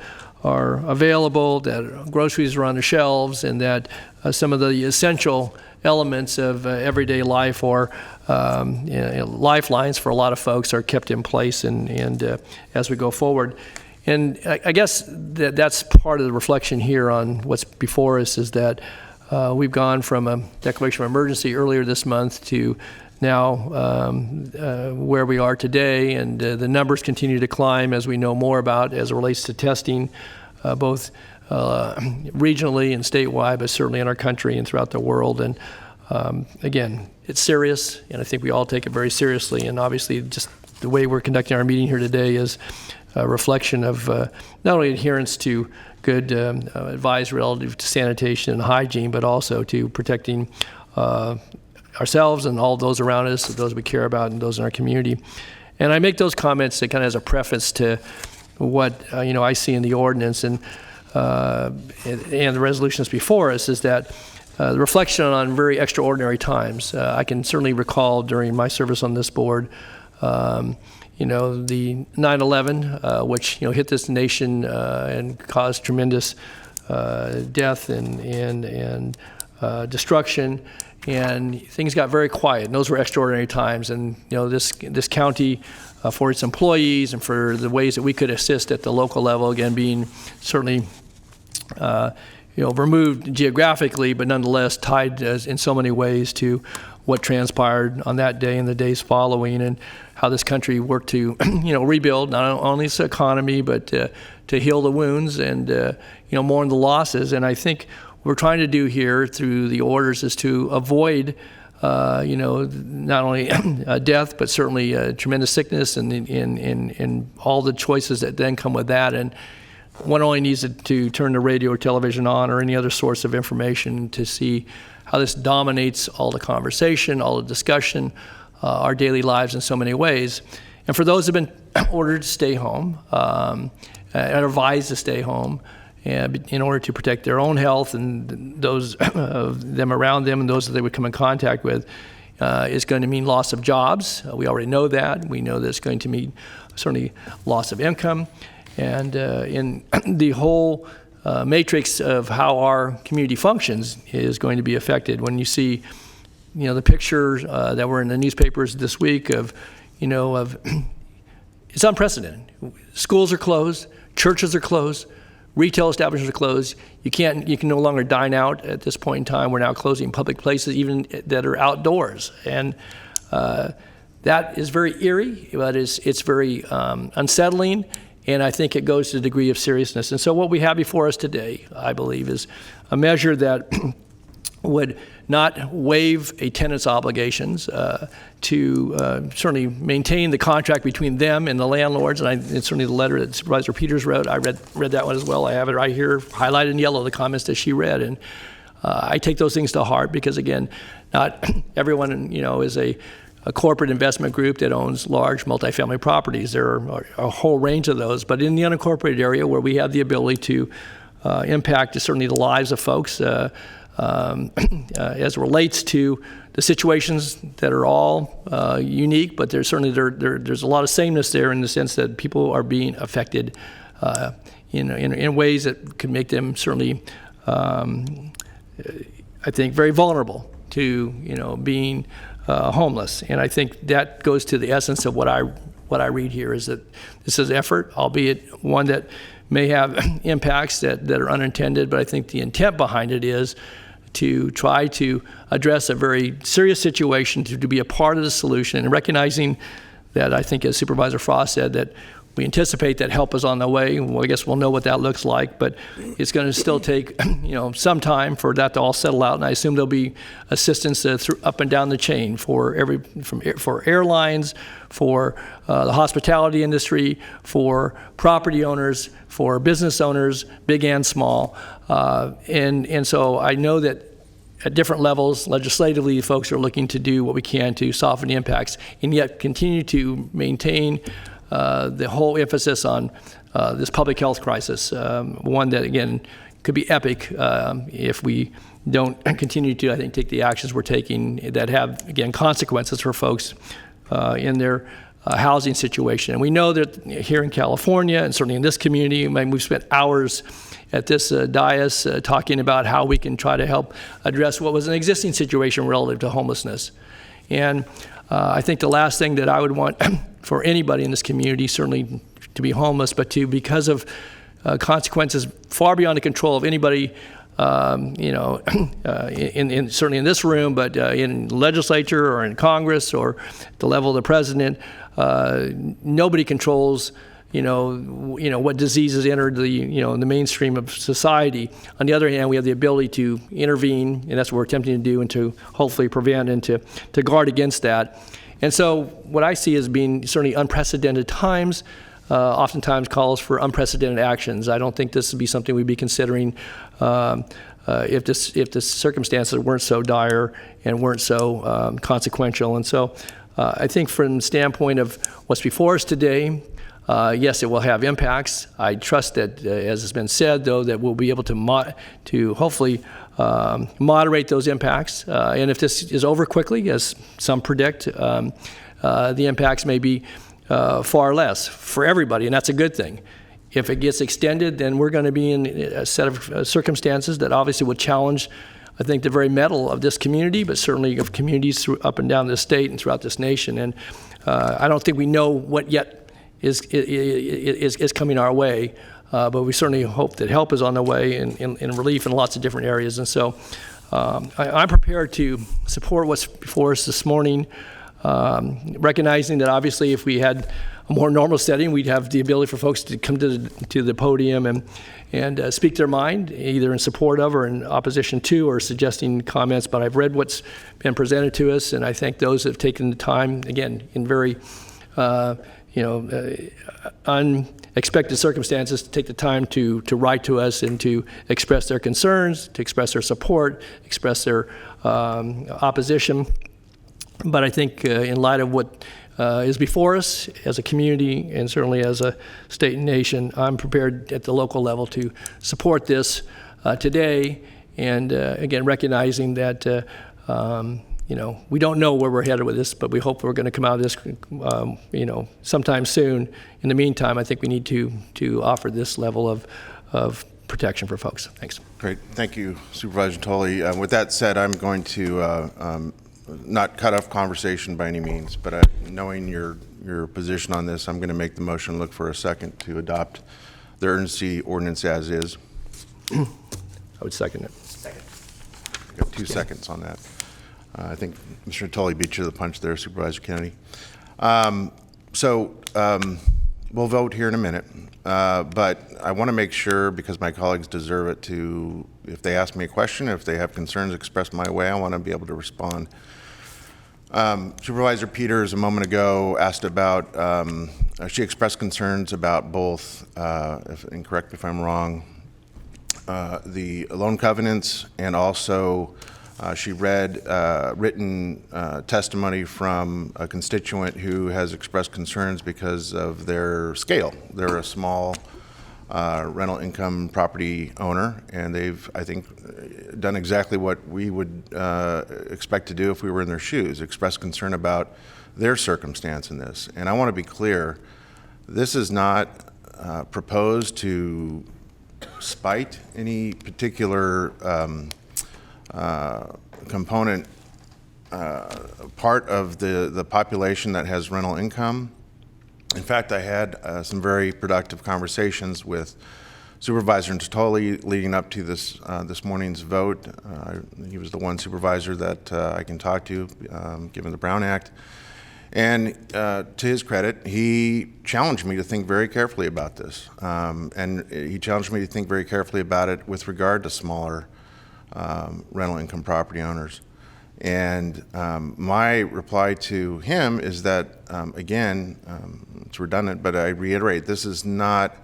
available, that groceries are on the shelves, and that some of the essential elements of everyday life or lifelines for a lot of folks are kept in place and as we go forward. And I guess that's part of the reflection here on what's before us is that we've gone from a declaration of emergency earlier this month to now where we are today, and the numbers continue to climb as we know more about as it relates to testing, both regionally and statewide, but certainly in our country and throughout the world. And again, it's serious, and I think we all take it very seriously. And obviously, just the way we're conducting our meeting here today is a reflection of not only adherence to good advice relative to sanitation and hygiene, but also to protecting ourselves and all those around us, those we care about, and those in our community. And I make those comments kind of as a preface to what I see in the ordinance and the resolutions before us, is that the reflection on very extraordinary times. I can certainly recall during my service on this board, the 9/11, which hit this nation and caused tremendous death and destruction, and things got very quiet. And those were extraordinary times. And this county, for its employees and for the ways that we could assist at the local level, again being certainly removed geographically, but nonetheless tied in so many ways to what transpired on that day and the days following, and how this country worked to rebuild not only its economy, but to heal the wounds and mourn the losses. And I think what we're trying to do here through the orders is to avoid not only death, but certainly tremendous sickness and all the choices that then come with that. And one only needs to turn the radio or television on or any other source of information to see how this dominates all the conversation, all the discussion, our daily lives in so many ways. And for those who have been ordered to stay home, and advised to stay home, in order to protect their own health and those of them around them and those that they would come in contact with, is going to mean loss of jobs. We already know that. We know that it's going to mean certainly loss of income. And in the whole matrix of how our community functions is going to be affected. When you see, the pictures that were in the newspapers this week of it's unprecedented. Schools are closed, churches are closed, retail establishments are closed. You can no longer dine out at this point in time. We're now closing public places, even that are outdoors, and that is very eerie. But it's very unsettling. And I think it goes to the degree of seriousness. And so what we have before us today, I believe, is a measure that would not waive a tenant's obligations to certainly maintain the contract between them and the landlords. And certainly the letter that Supervisor Peters wrote, I read that one as well. I have it right here, highlighted in yellow, the comments that she read. And I take those things to heart because, again, not everyone, is a corporate investment group that owns large multifamily properties. There are a whole range of those, but in the unincorporated area where we have the ability to impact certainly the lives of folks as it relates to the situations that are all unique, but there's certainly there's a lot of sameness there in the sense that people are being affected in ways that could make them certainly, I think, very vulnerable to being homeless. And I think that goes to the essence of what I read here, is that this is effort, albeit one that may have impacts that are unintended, but I think the intent behind it is to try to address a very serious situation, to be a part of the solution, and recognizing that, I think, as Supervisor Frost said, that we anticipate that help is on the way. Well, I guess we'll know what that looks like, but it's going to still take, some time for that to all settle out. And I assume there'll be assistance up and down the chain for airlines, for the hospitality industry, for property owners, for business owners, big and small. And so I know that at different levels, legislatively, folks are looking to do what we can to soften the impacts, and yet continue to maintain the whole emphasis on this public health crisis, one that, again, could be epic if we don't continue to, I think, take the actions we're taking that have, again, consequences for folks in their housing situation. And we know that here in California, and certainly in this community, we've spent hours at this dais talking about how we can try to help address what was an existing situation relative to homelessness. And I think the last thing that I would want for anybody in this community, certainly to be homeless, but because of consequences far beyond the control of anybody, certainly in this room, but in legislature or in Congress or at the level of the president, nobody controls what diseases enter the mainstream of society. On the other hand, we have the ability to intervene, and that's what we're attempting to do, and to hopefully prevent and to guard against that. And so what I see as being certainly unprecedented times, oftentimes calls for unprecedented actions. I don't think this would be something we'd be considering if the circumstances weren't so dire and weren't so consequential. And so I think from the standpoint of what's before us today, yes, it will have impacts. I trust that, as has been said, though, that we'll be able to hopefully moderate those impacts. And if this is over quickly, as some predict, the impacts may be far less for everybody, and that's a good thing. If it gets extended, then we're going to be in a set of circumstances that obviously will challenge, I think, the very mettle of this community, but certainly of communities up and down the state and throughout this nation. And I don't think we know what yet is coming our way, but we certainly hope that help is on the way in relief in lots of different areas. And so I'm prepared to support what's before us this morning, recognizing that obviously if we had a more normal setting, we'd have the ability for folks to come to the podium and speak their mind, either in support of or in opposition to or suggesting comments. But I've read what's been presented to us, and I thank those that have taken the time, again, in very unexpected circumstances, to take the time to write to us and to express their concerns, to express their support, express their opposition. But I think in light of what is before us as a community and certainly as a state and nation, I'm prepared at the local level to support this today. And again, recognizing that we don't know where we're headed with this, but we hope we're going to come out of this sometime soon. In the meantime, I think we need to offer this level of protection for folks. Thanks. Great. Thank you, Supervisor Tully. With that said, I'm going to not cut off conversation by any means, but knowing your position on this, I'm going to make the motion, look for a second to adopt the urgency ordinance as is. I would second it. Second. Got 2 seconds on that. I think Mr. Tully beat you to the punch there, Supervisor Kennedy. We'll vote here in a minute, but I want to make sure, because my colleagues deserve it, to, if they ask me a question, if they have concerns expressed my way, I want to be able to respond. Supervisor Peters a moment ago asked about, she expressed concerns about both, and correct me if I'm wrong, the loan covenants, and also she read written testimony from a constituent who has expressed concerns because of their scale. They're a small rental income property owner, and they've, I think, done exactly what we would expect to do if we were in their shoes, express concern about their circumstance in this. And I want to be clear, this is not proposed to spite any particular component part of the population that has rental income. In fact, I had some very productive conversations with Supervisor Tully leading up to this morning's vote. He was the one supervisor that I can talk to, given the Brown Act. And to his credit, he challenged me to think very carefully about this. And he challenged me to think very carefully about it with regard to smaller rental income property owners. And my reply to him is that, again, it's redundant, but I reiterate, this is not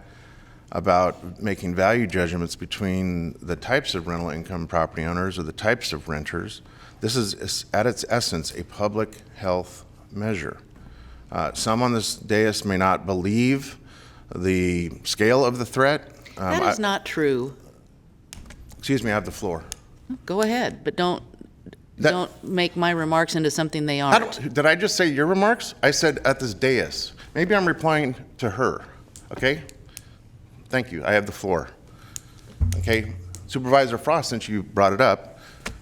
about making value judgments between the types of rental income property owners or the types of renters. This is, at its essence, a public health measure. Some on this dais may not believe the scale of the threat. That is not true. Excuse me, I have the floor. Go ahead, but don't make my remarks into something they aren't. Did I just say your remarks? I said at this dais. Maybe I'm replying to her, okay? Thank you, I have the floor. Okay, Supervisor Frost, since you brought it up,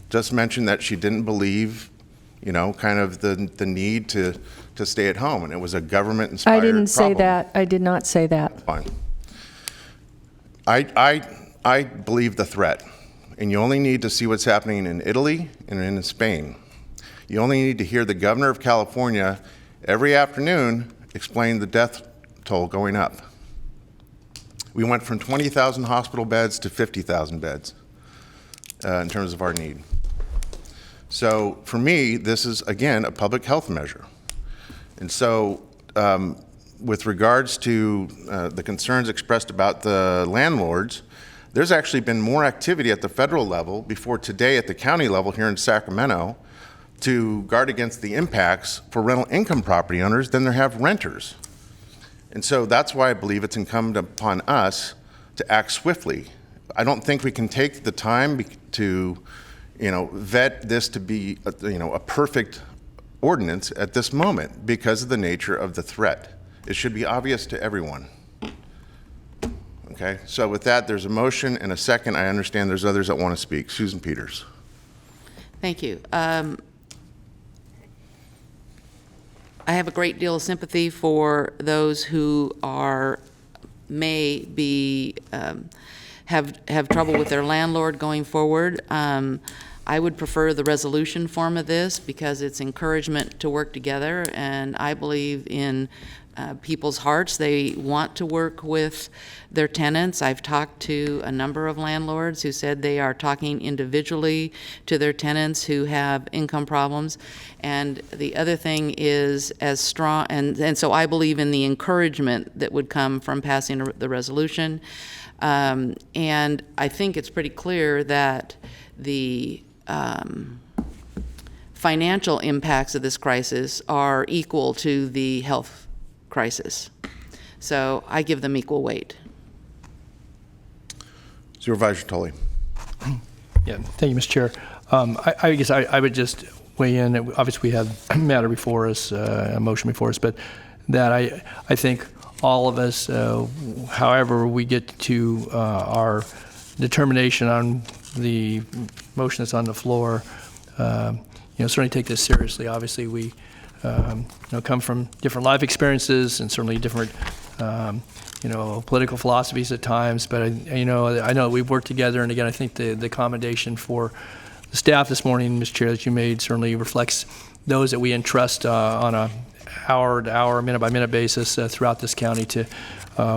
just mentioned that she didn't believe, kind of the need to stay at home, and it was a government-inspired problem. I didn't say that. I did not say that. Fine. I believe the threat. And you only need to see what's happening in Italy and in Spain. You only need to hear the governor of California every afternoon explain the death toll going up. We went from 20,000 hospital beds to 50,000 beds in terms of our need. So for me, this is, again, a public health measure. And so with regards to the concerns expressed about the landlords, there's actually been more activity at the federal level before today at the county level here in Sacramento to guard against the impacts for rental income property owners than there have renters. And so that's why I believe it's incumbent upon us to act swiftly. I don't think we can take the time to, vet this to be, a perfect ordinance at this moment because of the nature of the threat. It should be obvious to everyone. Okay, so with that, there's a motion and a second. I understand there's others that want to speak. Susan Peters. Thank you. I have a great deal of sympathy for those who may be have trouble with their landlord going forward. I would prefer the resolution form of this because it's encouragement to work together, and I believe in people's hearts. They want to work with their tenants. I've talked to a number of landlords who said they are talking individually to their tenants who have income problems. And the other thing is as strong, and so I believe in the encouragement that would come from passing the resolution. And I think it's pretty clear that the financial impacts of this crisis are equal to the health crisis. So I give them equal weight. Supervisor Tully. Yeah, thank you, Mr. Chair. I guess I would just weigh in. Obviously, we have a matter before us, a motion before us, but that I think all of us, however we get to our determination on the motion that's on the floor, certainly take this seriously. Obviously, we come from different life experiences and certainly different political philosophies at times, but I know we've worked together, and again, I think the commendation for the staff this morning, Mr. Chair, that you made certainly reflects those that we entrust on a hour-to-hour, minute-by-minute basis throughout this county to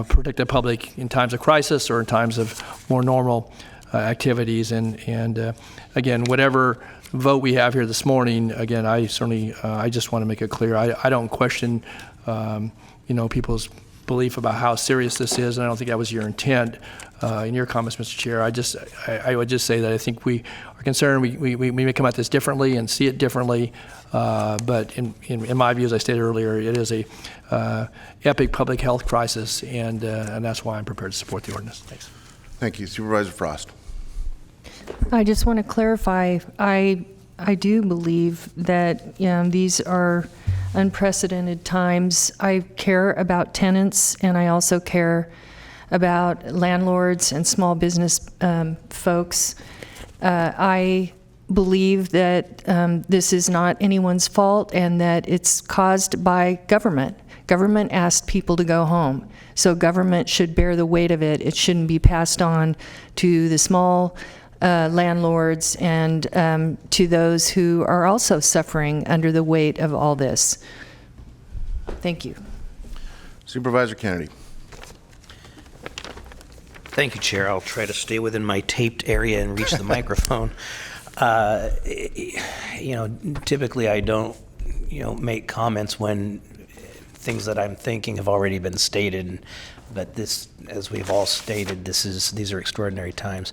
protect the public in times of crisis or in times of more normal activities. And again, whatever vote we have here this morning, again, I certainly I just want to make it clear I don't question people's belief about how serious this is, and I don't think that was your intent in your comments, Mr. Chair. I would just say that I think we are concerned. We may come at this differently and see it differently, but in my view, as I stated earlier, it is a epic public health crisis, and that's why I'm prepared to support the ordinance. Thanks. Thank you. Supervisor Frost. I just want to clarify, I do believe that these are unprecedented times. I care about tenants, and I also care about landlords and small business folks. I believe that this is not anyone's fault and that it's caused by government. Government asked people to go home, so government should bear the weight of it. It shouldn't be passed on to the small landlords and to those who are also suffering under the weight of all this. Thank you. Supervisor Kennedy. Thank you, Chair. I'll try to stay within my taped area and reach the microphone. Typically I don't, make comments when things that I'm thinking have already been stated, but this, as we've all stated, these are extraordinary times.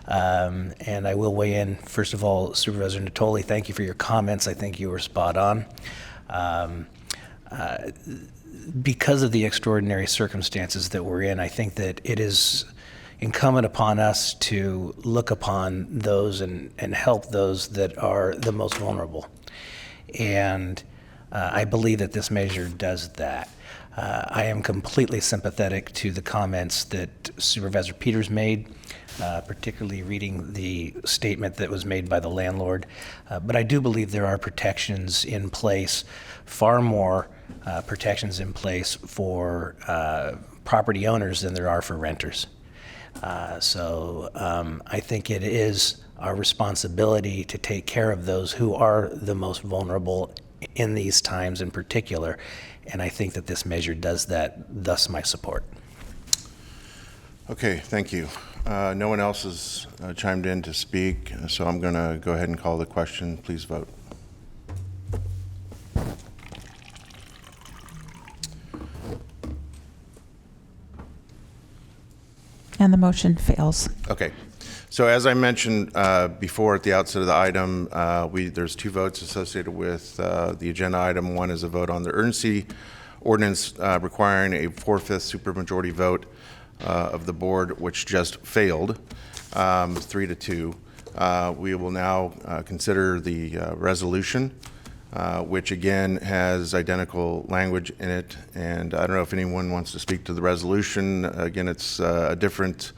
And I will weigh in. First of all, Supervisor Natoli, thank you for your comments. I think you were spot on. Because of the extraordinary circumstances that we're in, I think that it is incumbent upon us to look upon those and help those that are the most vulnerable. And I believe that this measure does that. I am completely sympathetic to the comments that Supervisor Peters made, particularly reading the statement that was made by the landlord. But I do believe there are protections in place, far more protections in place for property owners than there are for renters. So I think it is our responsibility to take care of those who are the most vulnerable in these times in particular. And I think that this measure does that, thus my support. Okay, thank you. No one else has chimed in to speak, so I'm going to go ahead and call the question. Please vote. And the motion fails. Okay. So as I mentioned before at the outset of the item, there's 2 votes associated with the agenda item. One is a vote on the urgency ordinance requiring a 4/5 supermajority vote of the board, which just failed, 3-2. We will now consider the resolution, which again has identical language in it. And I don't know if anyone wants to speak to the resolution. Again, it's a different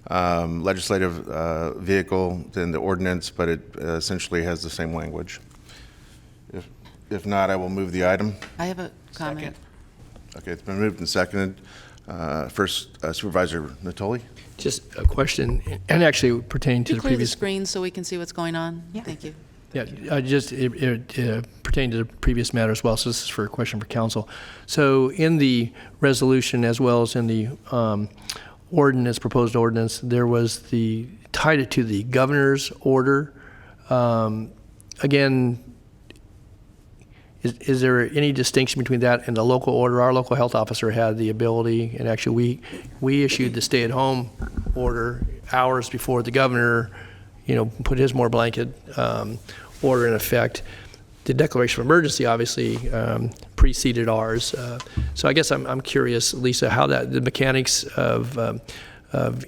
legislative vehicle than the ordinance, but it essentially has the same language. If not, I will move the item. I have a comment. Second. Okay, it's been moved and seconded. First, Supervisor Natoli. Just a question, and actually pertaining to Can you the clear the previous. screen so we can see what's going on? Yeah. Thank you. Yeah, it pertained to the previous matter as well, so this is for a question for council. So in the resolution as well as in the ordinance, proposed ordinance, there was tied it to the governor's order. Again, is there any distinction between that and the local order? Our local health officer had the ability, and actually we issued the stay-at-home order hours before the governor, put his more blanket order in effect. The declaration of emergency obviously preceded ours. So I guess I'm curious, Lisa, how the mechanics of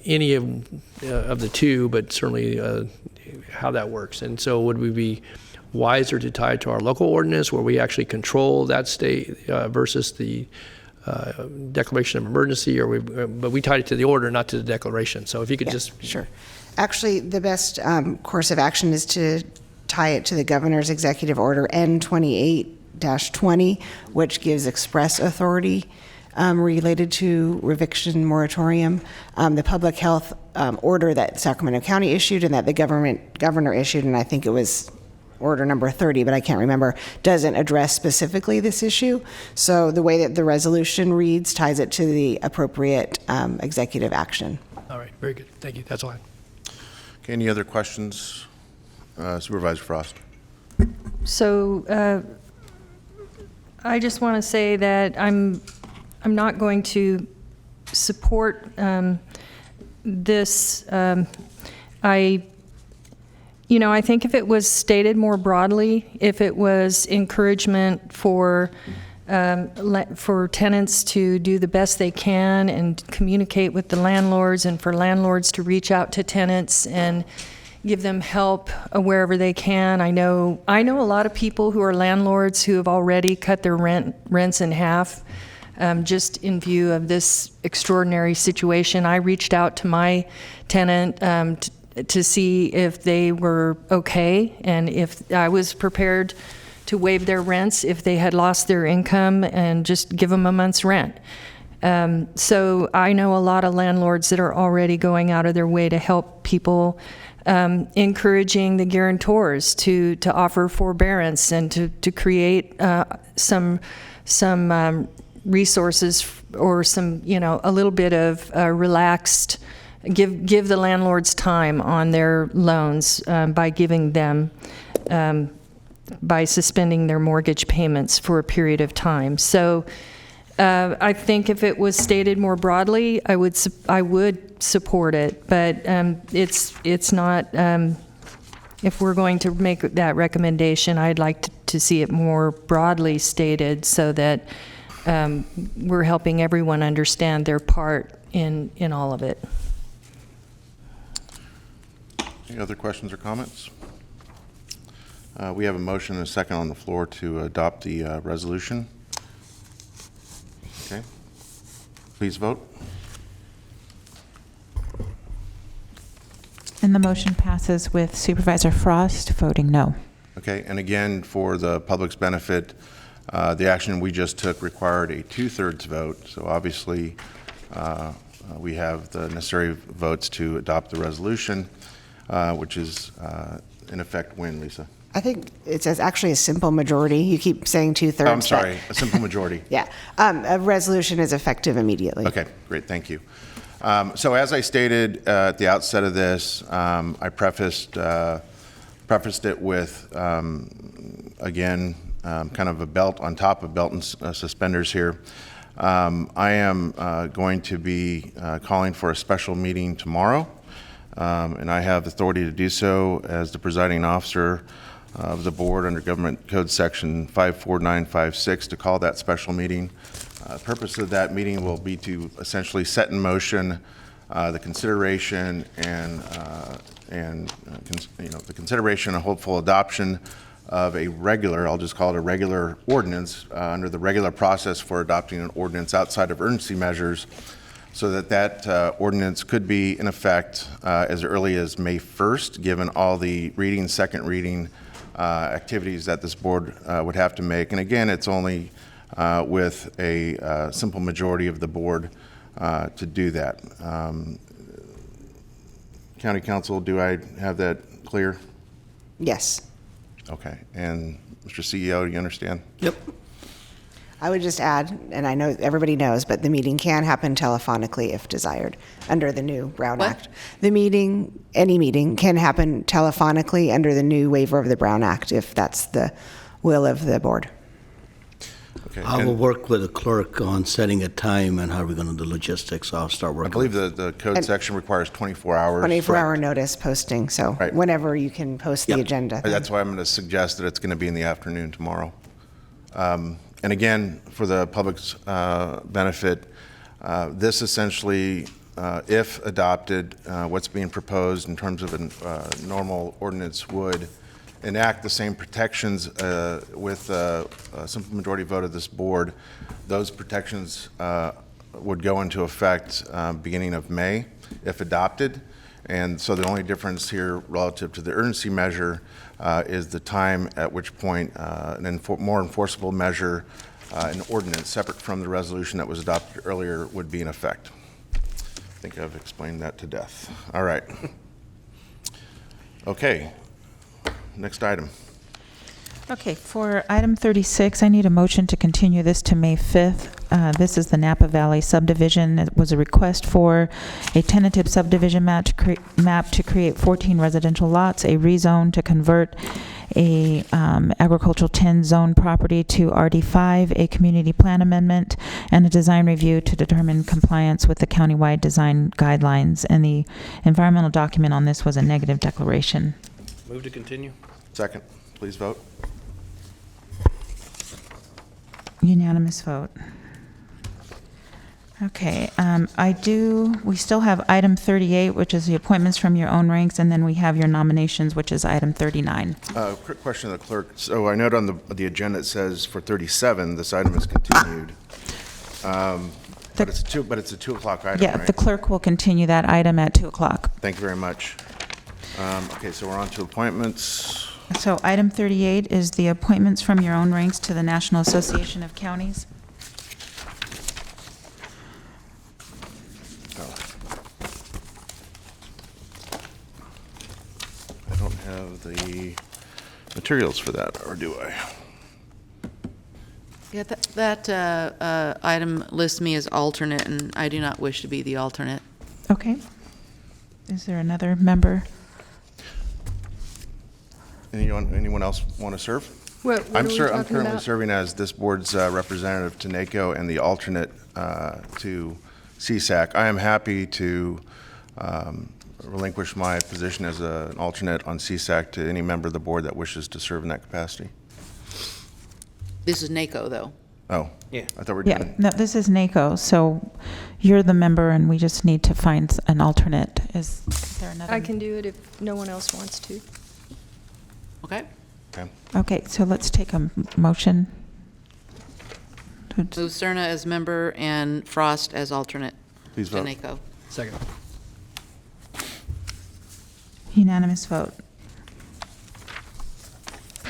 any of the two, but certainly how that works. And so would we be wiser to tie it to our local ordinance where we actually control that state versus the declaration of emergency, but we tied it to the order, not to the declaration. So if you could just... Sure. Actually, the best course of action is to tie it to the governor's executive order N28-20, which gives express authority related to eviction moratorium. The public health order that Sacramento County issued and that the governor issued, and I think it was order number 30, but I can't remember, doesn't address specifically this issue. So the way that the resolution reads ties it to the appropriate executive action. All right, very good. Thank you. That's all I have. Okay, any other questions? Supervisor Frost. So I just want to say that I'm not going to support this. I think if it was stated more broadly, if it was encouragement for tenants to do the best they can and communicate with the landlords, and for landlords to reach out to tenants and give them help wherever they can. I know a lot of people who are landlords who have already cut their rents in half, just in view of this extraordinary situation. I reached out to my tenant to see if they were okay and if I was prepared to waive their rents if they had lost their income and just give them a month's rent. So I know a lot of landlords that are already going out of their way to help people, encouraging the guarantors to offer forbearance and to create some resources or some, a little bit of relaxed, give the landlords time on their loans by giving them, by suspending their mortgage payments for a period of time. So I think if it was stated more broadly, I would support it, but it's not, if we're going to make that recommendation, I'd like to see it more broadly stated so that we're helping everyone understand their part in all of it. Any other questions or comments? We have a motion and a second on the floor to adopt the resolution. Okay. Please vote. And the motion passes with Supervisor Frost voting no. Okay, and again, for the public's benefit, the action we just took required a 2/3 vote. So obviously, we have the necessary votes to adopt the resolution, which is in effect when, Lisa? I think it says actually a simple majority. You keep saying 2/3. I'm sorry, a simple majority. Yeah, a resolution is effective immediately. Okay, great, thank you. So as I stated at the outset of this, I prefaced it with, again, kind of a belt on top of belt and suspenders here. I am going to be calling for a special meeting tomorrow, and I have authority to do so as the presiding officer of the board under Government Code Section 54956 to call that special meeting. The purpose of that meeting will be to essentially set in motion the consideration and the consideration and hopeful adoption of a regular, I'll just call it a regular ordinance, under the regular process for adopting an ordinance outside of urgency measures, so that ordinance could be in effect as early as May 1st, given all the reading, second reading activities that this board would have to make. And again, it's only with a simple majority of the board to do that. County Council, do I have that clear? Yes. Okay, and Mr. CEO, do you understand? Yep. I would just add, and I know everybody knows, but the meeting can happen telephonically if desired under the new Brown What? Act. The meeting, any meeting, can happen telephonically under the new waiver of the Brown Act if that's the will of the board. Okay. I will and work with the clerk on setting a time and how we're going to do logistics. I'll start I working. believe the code And- section requires 24 hours. 24-hour notice posting, so Right. whenever you can post the Yep. agenda. That's why I'm going to suggest that it's going to be in the afternoon tomorrow. And again, for the public's benefit, this essentially, if adopted, what's being proposed in terms of a normal ordinance would enact the same protections with a simple majority vote of this board. Those protections would go into effect beginning of May if adopted. And so the only difference here relative to the urgency measure is the time at which point more enforceable measure, an ordinance separate from the resolution that was adopted earlier, would be in effect. I think I've explained that to death. All right. Okay. Next item. Okay, for item 36, I need a motion to continue this to May 5th. This is the Napa Valley subdivision. It was a request for a tentative subdivision map to create 14 residential lots, a rezone to convert a agricultural 10 zone property to RD5, a community plan amendment, and a design review to determine compliance with the countywide design guidelines. And the environmental document on this was a negative declaration. Move to continue. Second, please vote. Unanimous vote. Okay, we still have item 38, which is the appointments from your own ranks, and then we have your nominations, which is item 39. Quick question to the clerk. So I note on the agenda it says for 37, this item is continued. But it's a 2 o'clock item, Yeah, right? the clerk will continue that item at 2 o'clock. Thank you very much. Okay, so we're on to appointments. So item 38 is the appointments from your own ranks to the National Association of Counties. I don't have the materials for that, or do I? Yeah, that item lists me as alternate, and I do not wish to be the alternate. Okay. Is there another member? Anyone else want to serve? What are we I'm talking currently about? serving as this board's representative to NACO and the alternate to CSAC. I am happy to relinquish my position as an alternate on CSAC to any member of the board that wishes to serve in that capacity. This is NACO, though. Oh, Yeah. I thought we were Yeah, doing. no, this is NACO, so you're the member, and we just need to find an alternate. Is there another? I can do it if no one else wants to. Okay? Okay. Okay, so let's take a motion. Move Cerna as member and Frost as alternate Please to vote. NACO. Second. Unanimous vote.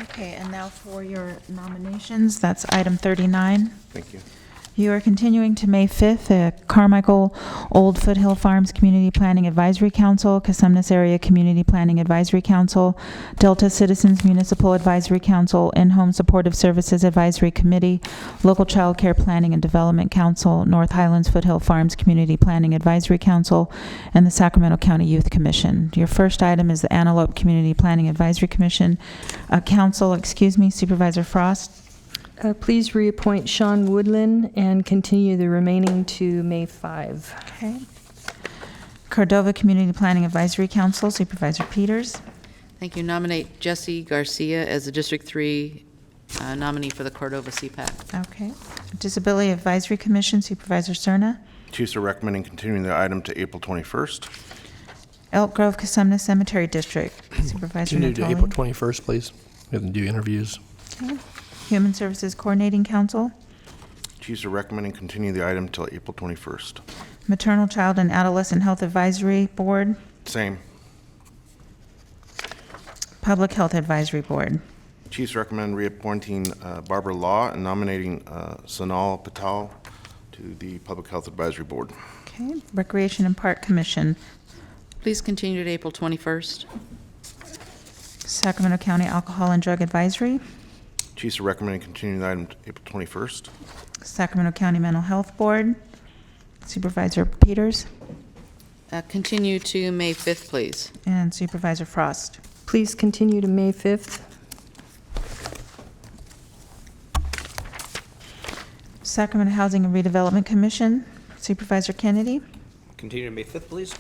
Okay, and now for your nominations, that's item 39. Thank you. You are continuing to May 5th, the Carmichael Old Foothill Farms Community Planning Advisory Council, Casumnas Area Community Planning Advisory Council, Delta Citizens Municipal Advisory Council, In-Home Supportive Services Advisory Committee, Local Child Care Planning and Development Council, North Highlands Foothill Farms Community Planning Advisory Council, and the Sacramento County Youth Commission. Your first item is the Antelope Community Planning Advisory Commission, Supervisor Frost. Please reappoint Sean Woodland and continue the remaining to May 5. Okay. Cordova Community Planning Advisory Council, Supervisor Peters. Thank you. Nominate Jesse Garcia as the District 3 nominee for the Cordova CPAC. Okay. Disability Advisory Commission, Supervisor Cerna. Chiefs are recommending continuing the item to April 21st. Elk Grove Casumna Cemetery District, Supervisor Continue to April Natoli. 21st, please. We have to do interviews. Okay. Human Services Coordinating Council. Chiefs are recommending continue the item till April 21st. Maternal, Child, and Adolescent Health Advisory Board. Same. Public Health Advisory Board. Chiefs recommend reappointing Barbara Law and nominating Sonal Patel to the Public Health Advisory Board. Okay. Recreation and Park Commission. Please continue to April 21st. Sacramento County Alcohol and Drug Advisory. Chiefs are recommending continuing the item to April 21st. Sacramento County Mental Health Board. Supervisor Peters Continue to May 5th, please. and Supervisor Frost. Please continue to May 5th. Sacramento Housing and Redevelopment Commission, Supervisor Kennedy. Continue to May 5th, please.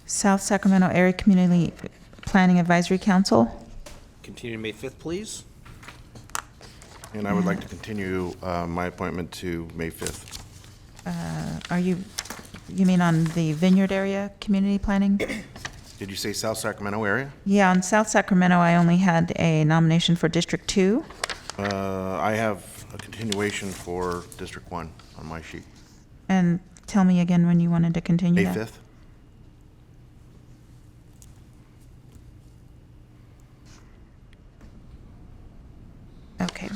South Sacramento Area Community Planning Advisory Council. Continue to May 5th, please. And I would like to continue my appointment to May 5th. You mean on the Vineyard Area Community Planning? Did you say South Sacramento area? Yeah, on South Sacramento, I only had a nomination for District 2. I have a continuation for District 1 on my sheet. And tell me again when you wanted to continue May that. 5th? Okay.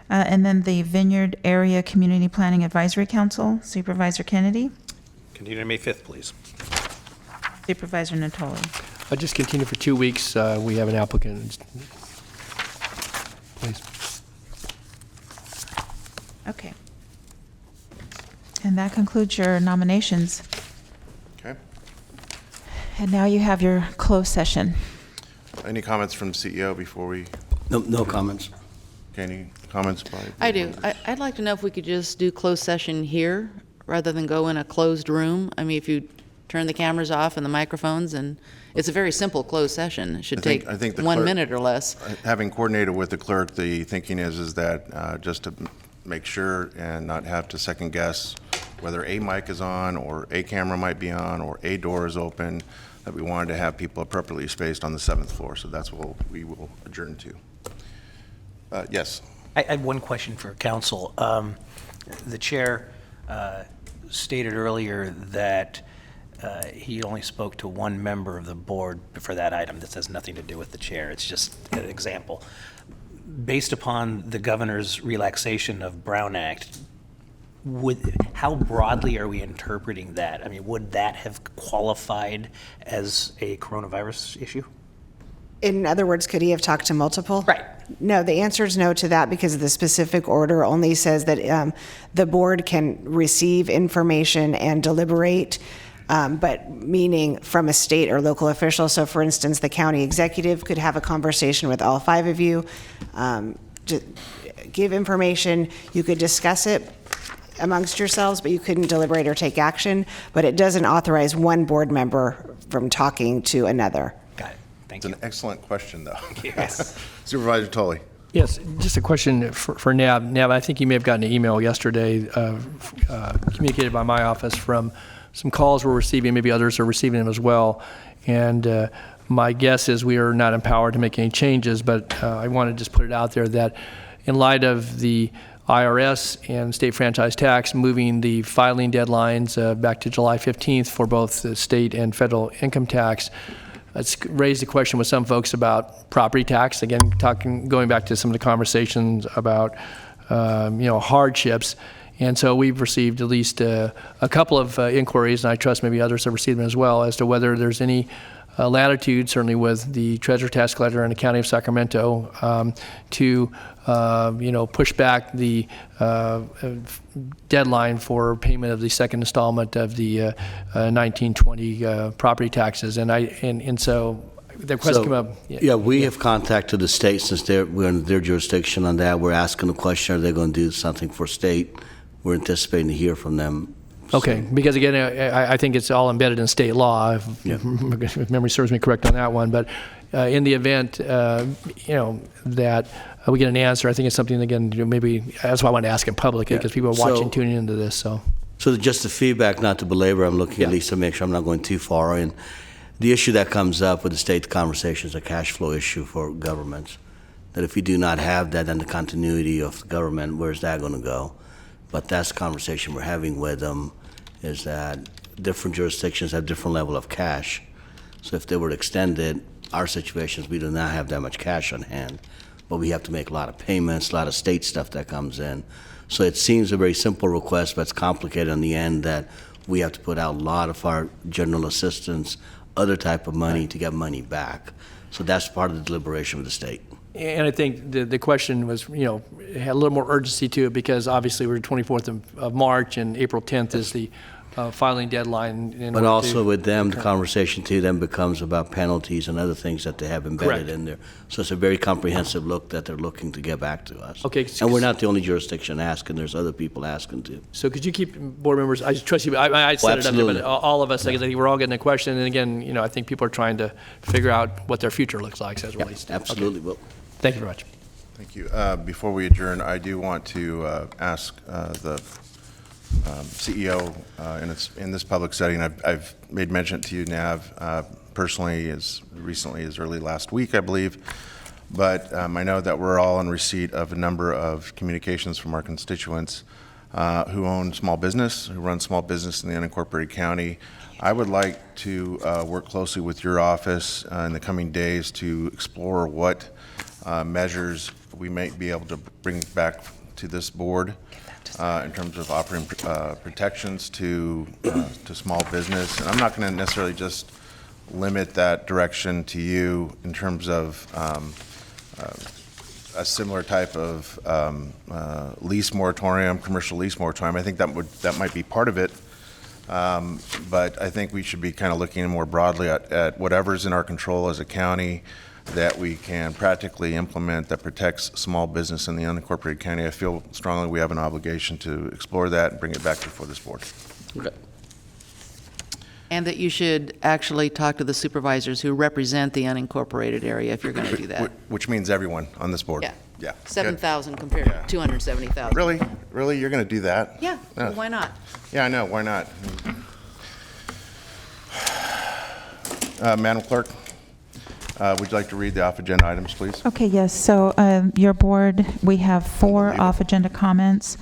And then the Vineyard Area Community Planning Advisory Council, Supervisor Kennedy, Continue to May 5th, please. Supervisor Natoli. I just continue for 2 weeks. We have an applicant. Please. Okay. And that concludes your nominations. Okay. And now you have your closed session. Any comments from the CEO before we, No comments. okay, any comments by? I do. I'd like to know if we could just do closed session here rather than go in a closed room. I mean, if you turn the cameras off and the microphones, and it's a very simple closed session. It should take I think the 1 clerk- minute or less. Having coordinated with the clerk, the thinking is that just to make sure and not have to second guess whether a mic is on or a camera might be on or a door is open, that we wanted to have people appropriately spaced on the 7th floor. So that's what we will adjourn to. Yes. I had one question for council. The chair stated earlier that he only spoke to one member of the board for that item. This has nothing to do with the chair. It's just an example. Based upon the governor's relaxation of Brown Act, how broadly are we interpreting that? I mean, would that have qualified as a coronavirus issue? In other words, could he have talked to multiple? Right. No, the answer is no to that because the specific order only says that the board can receive information and deliberate, but meaning from a state or local official. So for instance, the county executive could have a conversation with all 5 of you, give information, you could discuss it amongst yourselves, but you couldn't deliberate or take action, but it doesn't authorize one board member from talking to another. Got it. Thank It's you. an excellent question, though. Yes. Supervisor Tully. Yes, just a question for Nab. Nab, I think you may have gotten an email yesterday communicated by my office from some calls we're receiving, maybe others are receiving them as well. And my guess is we are not empowered to make any changes, but I want to just put it out there that in light of the IRS and state franchise tax moving the filing deadlines back to July 15th for both the state and federal income tax, it's raised a question with some folks about property tax. Again, going back to some of the conversations about hardships. And so we've received at least a couple of inquiries, and I trust maybe others have received them as well, as to whether there's any latitude, certainly with the treasurer tax collector in the county of Sacramento, to push back the deadline for payment of the second installment of the 1920 property taxes. And so the question So, came up. Yeah, we have contacted the state since we're in their jurisdiction on that. We're asking the question, are they going to do something for state? We're anticipating to hear from them. Okay, because again, I think it's all embedded in state law, if memory serves me correct on that one. But in the event, that we get an answer, I think it's something, again, maybe, that's why I wanted to ask in public, because people are watching, tuning into this, so. So just the feedback, not to belabor, I'm looking Yeah. at least to make sure I'm not going too far in. The issue that comes up with the state conversation is a cash flow issue for governments. That if you do not have that, then the continuity of the government, where's that going to go? But that's the conversation we're having with them, is that different jurisdictions have different level of cash. So if they were to extend it, our situations, we do not have that much cash on hand, but we have to make a lot of payments, a lot of state stuff that comes in. So it seems a very simple request, but it's complicated in the end that we have to put out a lot of our general assistance, other type of money to get money back. So that's part of the deliberation of the state. And I think the question was, had a little more urgency to it, because obviously we're 24th of March, and April 10th is the filing deadline. But also with them, the conversation to them becomes about penalties and other things that they have embedded Correct. in there. So it's a very comprehensive look that they're looking to get back to us. Okay. And we're not the only jurisdiction asking, there's other people asking too. So could you keep board members, I trust you, I set it up there, but absolutely. all of us, I think we're all getting a question, and again, I think people are trying to figure out what their future looks like as it relates to. Absolutely, Okay. Will. Thank you very much. Thank you. Before we adjourn, I do want to ask the CEO in this public setting. I've made mention to you, Nav, personally, as recently as early last week, I believe. But I know that we're all in receipt of a number of communications from our constituents who own small business, who run small business in the unincorporated county. I would like to work closely with your office in the coming days to explore what measures we might be able to bring back to this board in terms of offering protections to small business. And I'm not going to necessarily just limit that direction to you in terms of a similar type of lease moratorium, commercial lease moratorium. I think that might be part of it. But I think we should be kind of looking more broadly at whatever's in our control as a county that we can practically implement that protects small business in the unincorporated county. I feel strongly we have an obligation to explore that and bring it back before this board. Okay. And that you should actually talk to the supervisors who represent the unincorporated area if you're going to do that. Which means everyone on this board. Yeah. Yeah. Good. 7,000 compared to 270,000. Really? Really? You're going to do that? Yeah, well, why not? Yeah, I know. Why not? Madam Clerk, would you like to read the off-agenda items, please? Okay, yes. So your board, we have 4 off-agenda comments.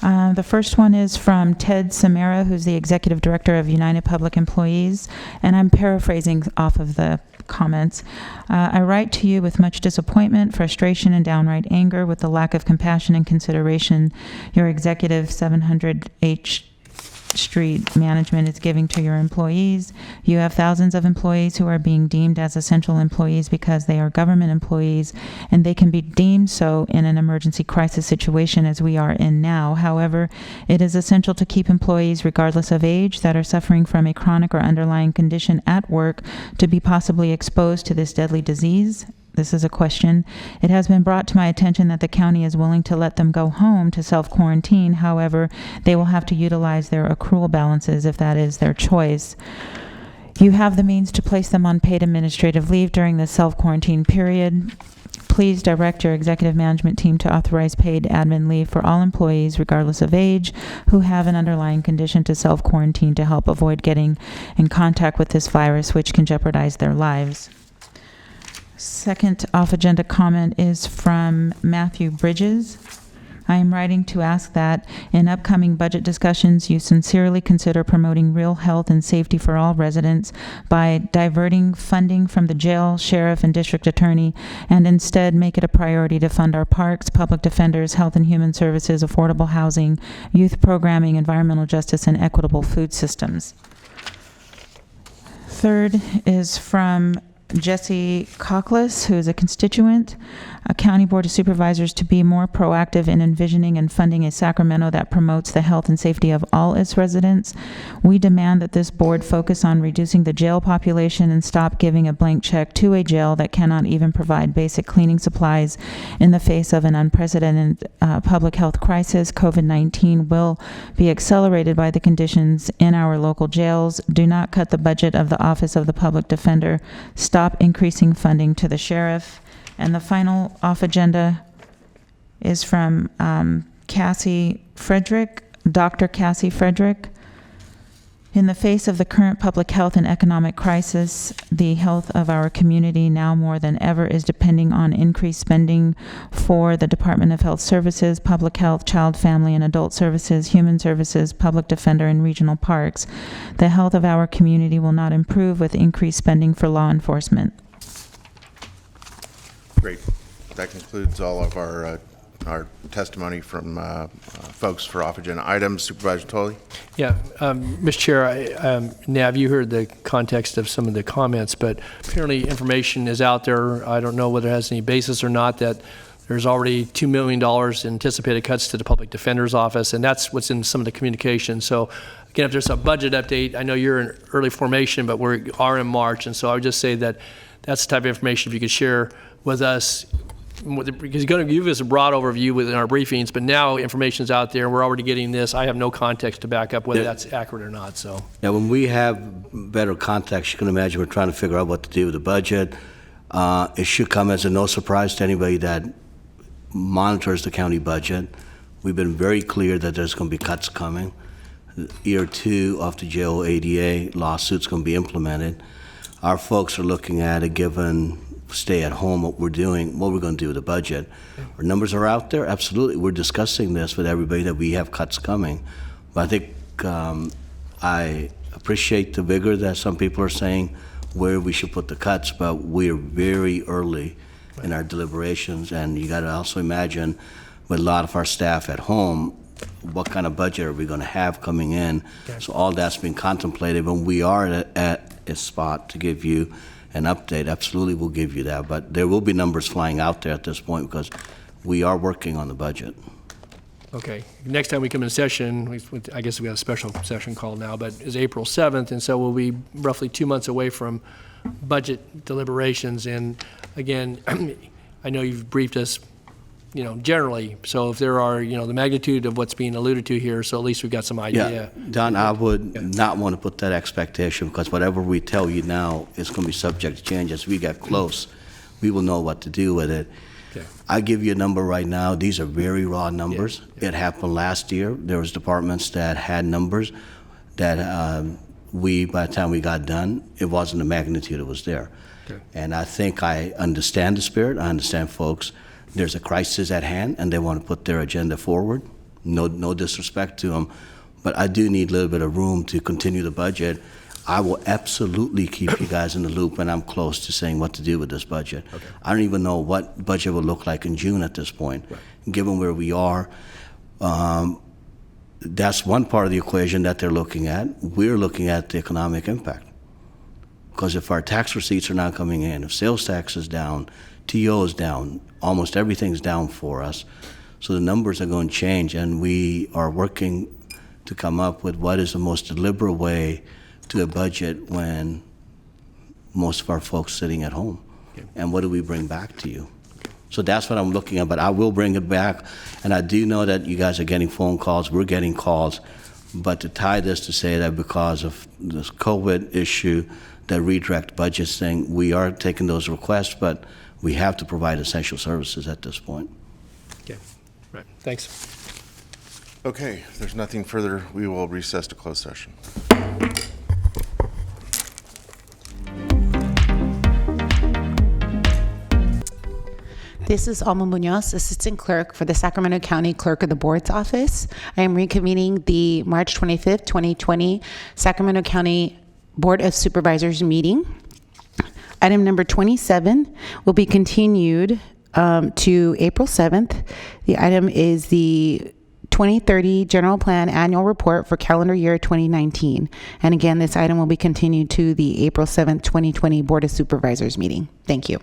The first one is from Ted Samara, who's the Executive Director of United Public Employees, and I'm paraphrasing off of the comments. I write to you with much disappointment, frustration, and downright anger with the lack of compassion and consideration your executive 700 H Street management is giving to your employees. You have thousands of employees who are being deemed as essential employees because they are government employees, and they can be deemed so in an emergency crisis situation as we are in now. However, it is essential to keep employees, regardless of age, that are suffering from a chronic or underlying condition at work to be possibly exposed to this deadly disease. This is a question. It has been brought to my attention that the county is willing to let them go home to self-quarantine. However, they will have to utilize their accrual balances if that is their choice. You have the means to place them on paid administrative leave during the self-quarantine period. Please direct your executive management team to authorize paid admin leave for all employees, regardless of age, who have an underlying condition to self-quarantine to help avoid getting in contact with this virus, which can jeopardize their lives. Second off-agenda comment is from Matthew Bridges. I am writing to ask that in upcoming budget discussions, you sincerely consider promoting real health and safety for all residents by diverting funding from the jail, sheriff, and district attorney, and instead make it a priority to fund our parks, public defenders, health and human services, affordable housing, youth programming, environmental justice, and equitable food systems. Third is from Jesse Cockles, who is a constituent, County Board of Supervisors to be more proactive in envisioning and funding a Sacramento that promotes the health and safety of all its residents. We demand that this board focus on reducing the jail population and stop giving a blank check to a jail that cannot even provide basic cleaning supplies in the face of an unprecedented public health crisis. COVID-19 will be accelerated by the conditions in our local jails. Do not cut the budget of the Office of the Public Defender. Stop increasing funding to the sheriff. And the final off agenda is from Cassie Frederick, Dr. Cassie Frederick. In the face of the current public health and economic crisis, the health of our community now more than ever is depending on increased spending for the Department of Health Services, Public Health, Child, Family, and Adult Services, Human Services, Public Defender, and regional parks. The health of our community will not improve with increased spending for law enforcement. Great. That concludes all of our testimony from folks for off-agenda items. Supervisor Tolley? Yeah, Mr. Chair, Nav, you heard the context of some of the comments, but apparently information is out there. I don't know whether it has any basis or not, that there's already $2 million in anticipated cuts to the Public Defender's Office, and that's what's in some of the communication. So again, if there's a budget update, I know you're in early formation, but we are in March, and so I would just say that that's the type of information if you could share with us, because you're going to give us a broad overview within our briefings, but now information's out there, we're already getting this. I have no context to back up whether that's accurate or not, so. Now, when we have better context, you can imagine we're trying to figure out what to do with the budget. It should come as a no surprise to anybody that monitors the county budget. We've been very clear that there's going to be cuts coming. Year 2 of the jail ADA lawsuit's going to be implemented. Our folks are looking at a given stay at home, what we're doing, what we're going to do with the budget. Our numbers are out there, absolutely. We're discussing this with everybody that we have cuts coming. But I think I appreciate the vigor that some people are saying where we should put the cuts, but we're very early in our deliberations, and you got to also imagine with a lot of our staff at home, what kind of budget are we going to have coming in? Okay. So all that's been contemplated. When we are at a spot to give you an update, absolutely we'll give you that. But there will be numbers flying out there at this point because we are working on the budget. Okay. Next time we come in session, I guess we got a special session called now, but is April 7th, and so we'll be roughly 2 months away from budget deliberations. And again, I know you've briefed us, generally. So if there are, the magnitude of what's being alluded to here, so at least we've got some idea. Yeah, Don, I would not want to put that expectation because whatever we tell you now is going to be subject to change. As we get close, we will know what to do with it. Okay. I give you a number right now. These are very raw numbers. Yeah. It happened last year. There was departments that had numbers that by the time we got done, it wasn't the magnitude it was there. Okay. And I think I understand the spirit. I understand folks. There's a crisis at hand, and they want to put their agenda forward. No disrespect to them, but I do need a little bit of room to continue the budget. I will absolutely keep you guys in the loop, and I'm close to saying what to do with this budget. Okay. I don't even know what budget will look like in June at this point, right. Given where we are. That's one part of the equation that they're looking at. We're looking at the economic impact. Because if our tax receipts are not coming in, if sales tax is down, TO is down, almost everything's down for us. So the numbers are going to change, and we are working to come up with what is the most deliberate way to a budget when most of our folks sitting at home. Okay. And what do we bring back to you? So that's what I'm looking at, but I will bring it back. And I do know that you guys are getting phone calls, we're getting calls, but to tie this to say that because of this COVID issue, the redirect budgets thing, we are taking those requests, but we have to provide essential services at this point. Okay, right, thanks. Okay, if there's nothing further, we will recess to closed session. This is Alma Munoz, Assistant Clerk for the Sacramento County Clerk of the Board's Office. I am reconvening the March 25th, 2020 Sacramento County Board of Supervisors meeting. Item number 27 will be continued to April 7th. The item is the 2030 General Plan Annual Report for calendar year 2019. And again, this item will be continued to the April 7th, 2020 Board of Supervisors meeting. Thank you.